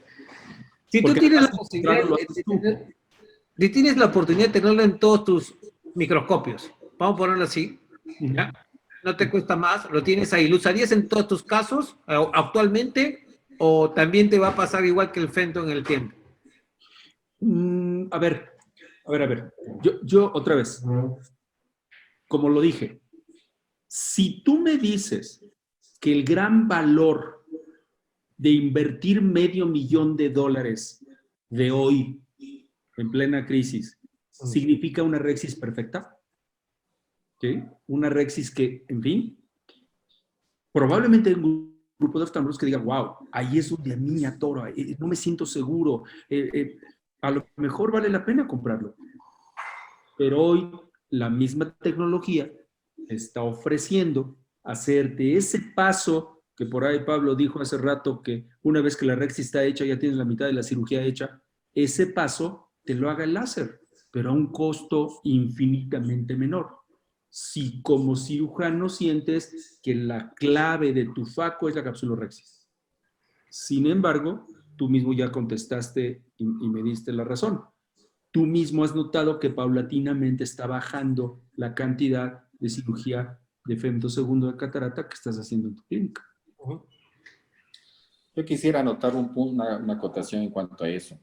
Si tú tienes la posibilidad tienes la oportunidad de tenerlo en todos tus microscopios. Vamos a ponerlo así. ¿Ya? No te cuesta más, lo tienes ahí. ¿Lo usarías en todos tus casos actualmente o también te va a pasar igual que el femto en el tiempo? A ver. Yo otra vez, como lo dije, si tú me dices que el gran valor de invertir $500,000 de hoy en plena crisis significa una Rexis perfecta, ¿sí? Una Rexis que, en fin, probablemente hay un grupo de oftalmólogos que digan, wow, ahí es donde a mí me atoro, no me siento seguro, a lo mejor vale la pena comprarlo. Pero hoy la misma tecnología está ofreciendo hacer de ese paso que por ahí Pablo dijo hace rato que una vez que la Rexis está hecha ya tienes la mitad de la cirugía hecha, ese paso te lo haga el láser, pero a un costo infinitamente menor. Si como cirujano sientes que la clave de tu foco es la capsulorhexis. Sin embargo, tú mismo ya contestaste y me diste la razón. Tú mismo has notado que paulatinamente está bajando la cantidad de cirugía de femtosegundo de catarata que estás haciendo en tu clínica. Yo quisiera anotar una acotación en cuanto a eso.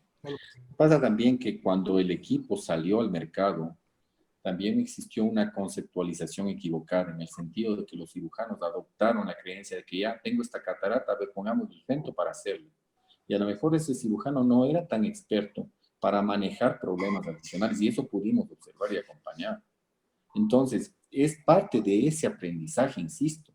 Pasa también que cuando el equipo salió al mercado, también existió una conceptualización equivocada en el sentido de que los cirujanos adoptaron la creencia de que ya tengo esta catarata, a ver, pongamos el femto para hacerlo. Y a lo mejor ese cirujano no era tan experto para manejar problemas adicionales, y eso pudimos observar y acompañar. Entonces, es parte de ese aprendizaje, insisto,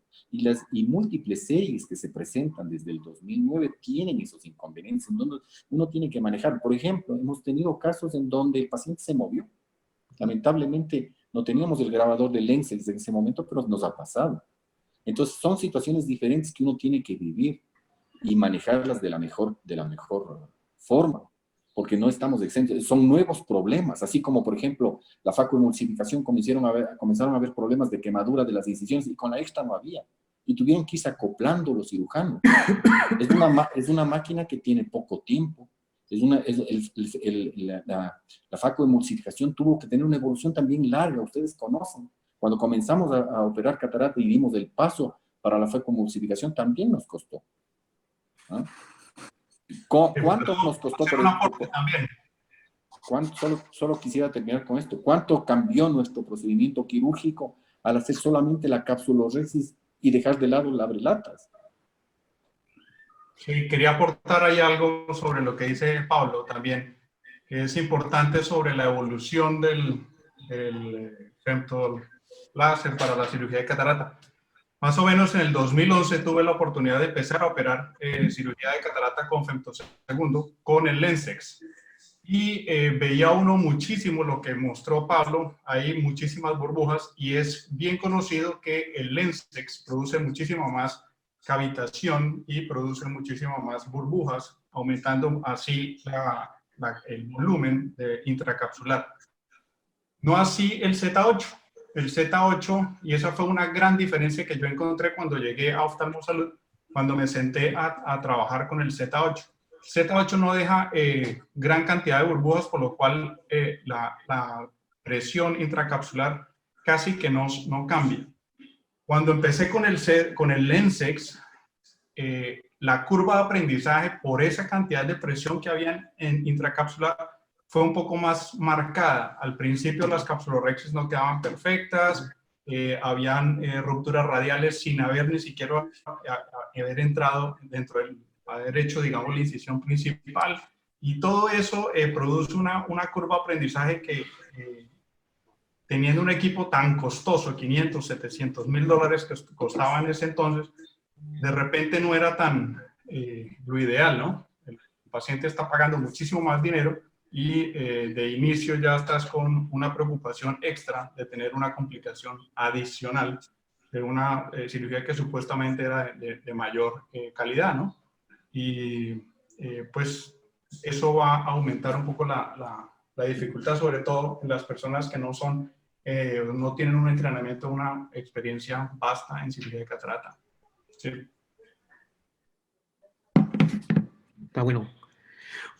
y múltiples series que se presentan desde el 2009 tienen esos inconvenientes en donde uno tiene que manejar. Por ejemplo, hemos tenido casos en donde el paciente se movió. Lamentablemente, no teníamos el grabador de Lenses en ese momento, pero nos ha pasado. Entonces, son situaciones diferentes que uno tiene que vivir y manejarlas de la mejor forma, porque no estamos exentos. Son nuevos problemas, así como, por ejemplo, la facoemulsificación comenzaron a haber problemas de quemadura de las incisiones y con la extra no había. Y tuvieron que irse acoplando los cirujanos. Es una máquina que tiene poco tiempo. La facoemulsificación tuvo que tener una evolución también larga, ustedes conocen. Cuando comenzamos a operar catarata y dimos el paso para la facoemulsificación, también nos costó. ¿Ah? ¿Cuánto nos costó? Solo quisiera terminar con esto. ¿Cuánto cambió nuestro procedimiento quirúrgico al hacer solamente la capsulorhexis y dejar de lado la abrelatas? Sí, quería aportar ahí algo sobre lo que dice Pablo también, que es importante sobre la evolución del femtoláser para la cirugía de catarata. Más o menos en el 2011 tuve la oportunidad de empezar a operar cirugía de catarata con femtosegundo con el Lensex. Y veía uno muchísimo lo que mostró Pablo, hay muchísimas burbujas y es bien conocido que el Lensex produce muchísimo más cavitación y produce muchísimo más burbujas, aumentando así el volumen intracapsular. No así el Z8. El Z8, y esa fue una gran diferencia que yo encontré cuando llegué a Oftalmosalud, cuando me senté a trabajar con el Z8. El Z8 no deja gran cantidad de burbujas, por lo cual la presión intracapsular casi que no cambia. Cuando empecé con el Lensex, la curva de aprendizaje por esa cantidad de presión que había en intracapsular fue un poco más marcada. Al principio las capsulorhexis no quedaban perfectas, habían rupturas radiales sin haber ni siquiera haber entrado dentro del, haber hecho, digamos, la incisión principal. Y todo eso produce una curva de aprendizaje que teniendo un equipo tan costoso, 500, 700 mil dólares que costaba en ese entonces, de repente no era tan lo ideal, ¿no? El paciente está pagando muchísimo más dinero y de inicio ya estás con una preocupación extra de tener una complicación adicional de una cirugía que supuestamente era de mayor calidad, ¿no? Y pues eso va a aumentar un poco la dificultad, sobre todo en las personas que no son, no tienen un entrenamiento, una experiencia vasta en cirugía de catarata. Sí. Está bueno.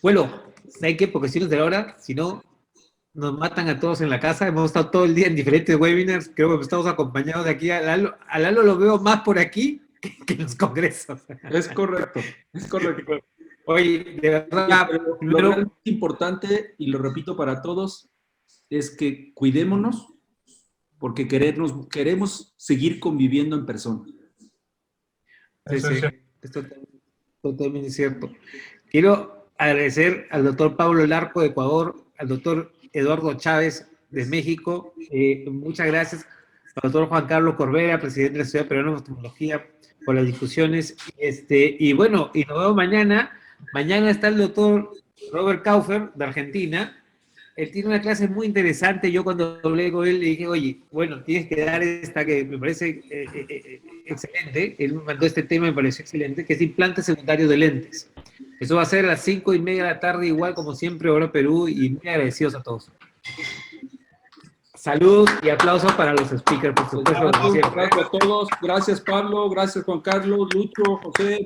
Bueno, ¿saben qué? Porque si no es de la hora, si no, nos matan a todos en la casa. Hemos estado todo el día en diferentes webinars. Creo que estamos acompañados de aquí. A Lalo lo veo más por aquí que en los congresos. Es correcto, es correcto. Oye, de verdad, Pero lo primero, realmente importante, y lo repito para todos, es que cuidémonos porque queremos seguir conviviendo en persona. sí, Eso sí, es cierto. es totalmente cierto. Quiero agradecer al doctor Pablo Larco de Ecuador, al doctor Eduardo Chávez de México. Muchas gracias al doctor Juan Carlos Corbera, presidente de la Sociedad Peruana de Oftalmología, por las discusiones. Y bueno, y nos vemos mañana. Mañana está el doctor Robert Kaufer, de Argentina. Él tiene una clase muy interesante. Yo cuando hablé con él le dije, oye, bueno, tienes que dar esta que me parece excelente. Él me mandó este tema, me pareció excelente, que es implantes secundarios de lentes. Eso va a ser a las 5:30 de la tarde, igual como siempre, hora Perú, y muy agradecidos a todos. Salud y aplausos para los speakers, por supuesto. como siempre. Gracias a todos. Gracias, Pablo. Gracias, Juan Carlos, Lucho, José.